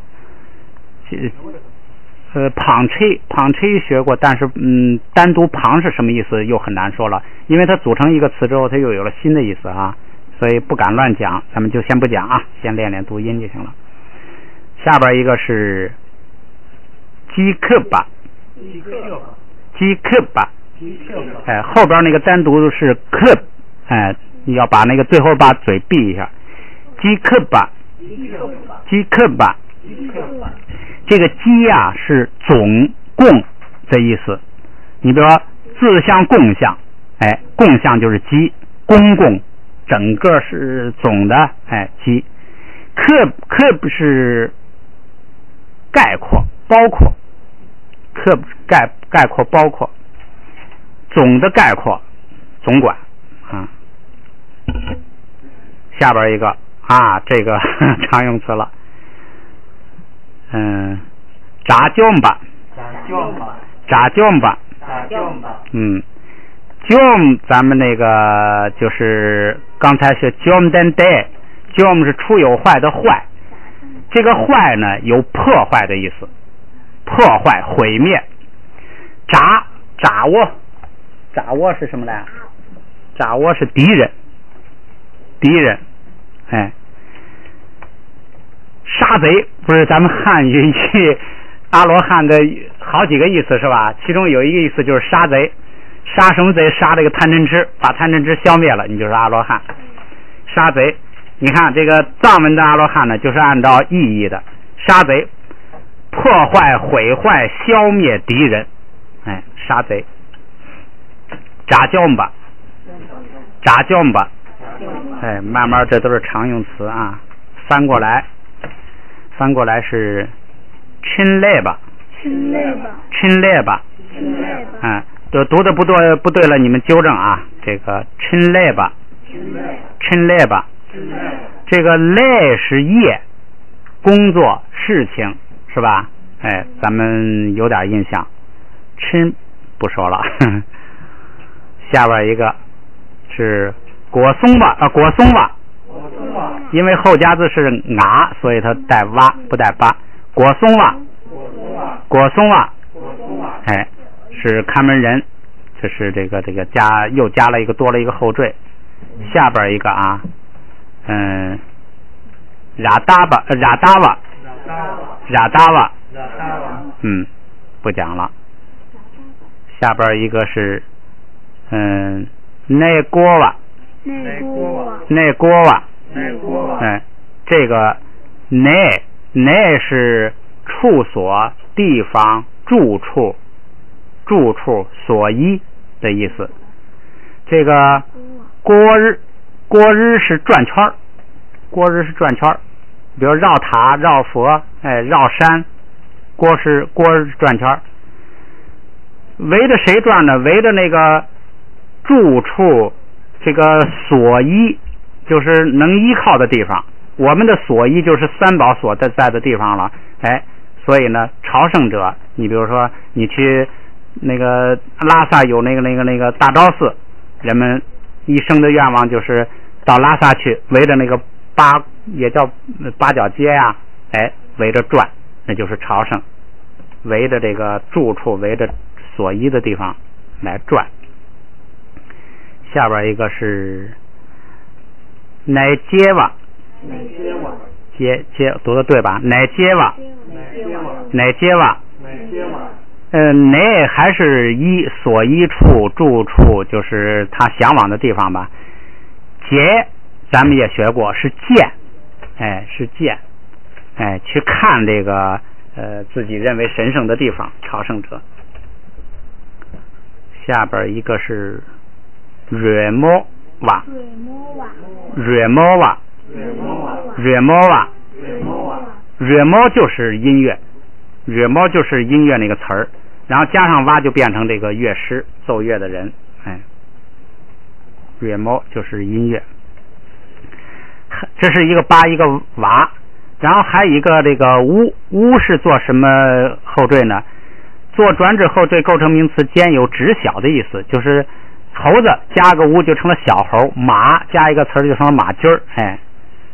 旁吹学过，但是单独旁是什么意思又很难说了，因为它组成一个词之后，它又有了新的意思啊，所以不敢乱讲，咱们就先不讲啊，先练练读音就行了。下边一个是基克巴，哎，后边那个单独是克，哎，你要把那个最后把嘴闭一下，基克巴，这个基呀是总共的意思。你比如说自相共相，哎，共相就是基，公共，整个是总的，哎，基。克是概括、包括，概括、包括，总的概括，总管啊。下边一个啊，这个常用词了，炸酱吧，酱咱们那个就是刚才是酱蛋带，酱是出有坏的坏，这个坏呢有破坏的意思，破坏毁灭。炸窝是什么来？炸窝是敌人，哎，杀贼不是咱们汉语阿罗汉的好几个意思是吧？其中有一个意思就是杀贼，杀什么贼？杀这个贪嗔痴，把贪嗔痴消灭了，你就是阿罗汉。杀贼，你看这个藏文的阿罗汉呢，就是按照意义的，杀贼，破坏、毁坏、消灭敌人，哎，杀贼。炸酱吧，哎，慢慢这都是常用词啊。翻过来是亲类吧，读的不对了，你们纠正啊。这个亲类吧，这个类是业，工作事情是吧？哎，咱们有点印象。亲不说了，下边一个是果松吧，因为后加字是啊，所以它带哇不带八。果松哇，哎，是看门人，就是这个又加了一个多了一个后缀。下边一个啊，喇达哇，不讲了。下边一个是内锅哇，哎，这个内是处所、地方、住处、所依的意思。这个锅日是转圈，比如绕塔、绕佛，哎，绕山，锅是转圈。围着谁转呢？围着那个住处，这个所依就是能依靠的地方。我们的所依就是三宝所在的地方了，哎，所以呢，朝圣者，你比如说你去那个拉萨有那个大昭寺，人们一生的愿望就是到拉萨去，围着那个也叫八角街呀，哎，围着转，那就是朝圣，围着这个住处，围着所依的地方来转。下边一个是乃街哇，街读的对吧？乃街哇，乃还是依所依处、住处，就是他向往的地方吧。街咱们也学过，是见，哎，去看这个自己认为神圣的地方，朝圣者。下边一个是瑞摩哇，就是音乐，那个词儿，然后加上哇就变成这个乐师，奏乐的人，哎，瑞摩就是音乐。这是一个八一个哇，然后还有一个这个乌是做什么后缀呢？做转指后缀构成名词兼有指小的意思，就是猴子加个乌就成了小猴，马加一个词就成了马驹儿，哎，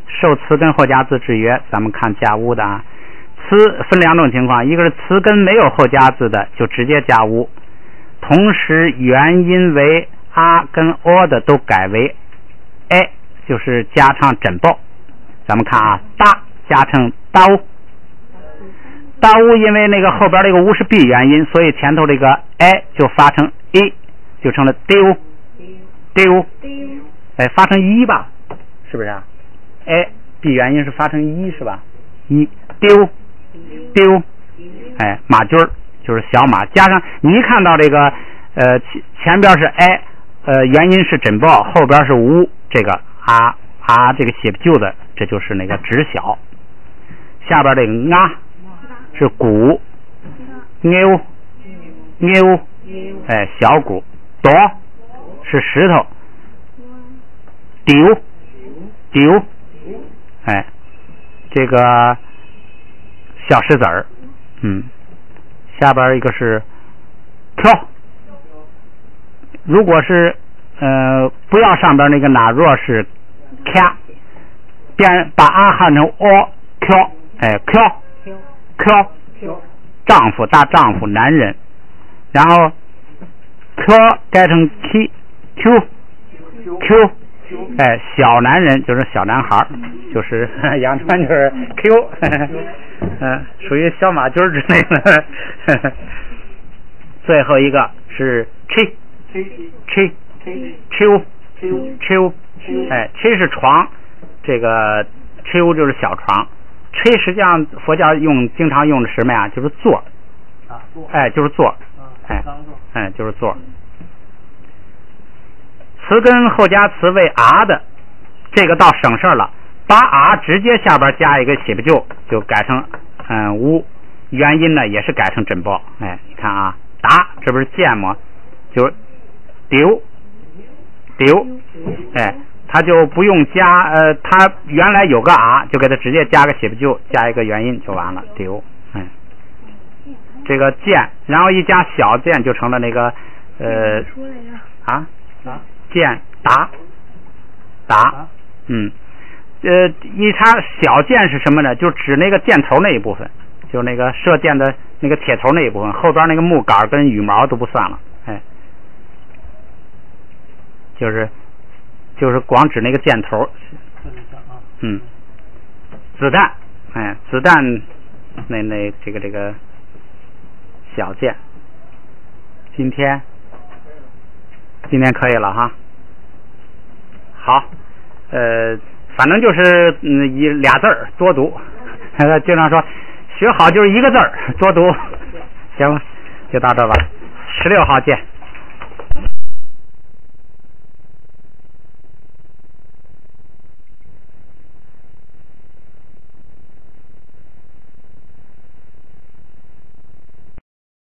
受词根后加字制约。咱们看加乌的啊，词分两种情况，一个是词根没有后加字的，就直接加乌，同时原因为啊跟 o 的都改为 a， 就是加上枕抱。咱们看啊，大加成刀，刀因为那个后边这个 u 是闭元音，所以前头这个 a 就发成 a， 就成了丢，哎，发成一吧，是不是啊？哎，闭元音是发成一是吧？一丢，哎，马驹儿就是小马，加上你一看到这个前边是 a， 元音是枕抱，后边是 u， 这个这个写不就的，这就是那个指小。下边这个啊是鼓，牛，哎，小鼓，朵是石头，丢，哎，这个小石子儿，下边一个是 q， 如果是不要上边那个哪，若是 k， 把啊换成 o q， 哎 q， 丈夫大丈夫男人，然后 q 改成 q， 哎，小男人就是小男孩，就是杨川就是 q， 属于小马驹之类的。最后一个是 chi， 哎 chi 是床，这个 chi 就是小床。chi 实际上佛教经常用的什么呀？就是座，哎，就是座，哎，就是座。词根后加词为 r 的，这个倒省事了，把 r 直接下边加一个写不就改成u，元音呢也是改成枕抱。哎，你看啊，打这不是剑吗？就是丢，哎，它就不用加它原来有个 r， 就给它直接加个写不就，加一个元音就完了，丢。哎，这个剑，然后一加小剑就成了那个剑打，一插小剑是什么呢？就指那个箭头那一部分，就那个射箭的那个铁头那一部分，后边那个木杆跟羽毛都不算了，哎，就是光指那个箭头。子弹，哎，子弹那这个小剑，今天可以了哈。好，反正就是俩字儿多读，经常说学好就是一个字儿多读，行了，就到这吧。16号见。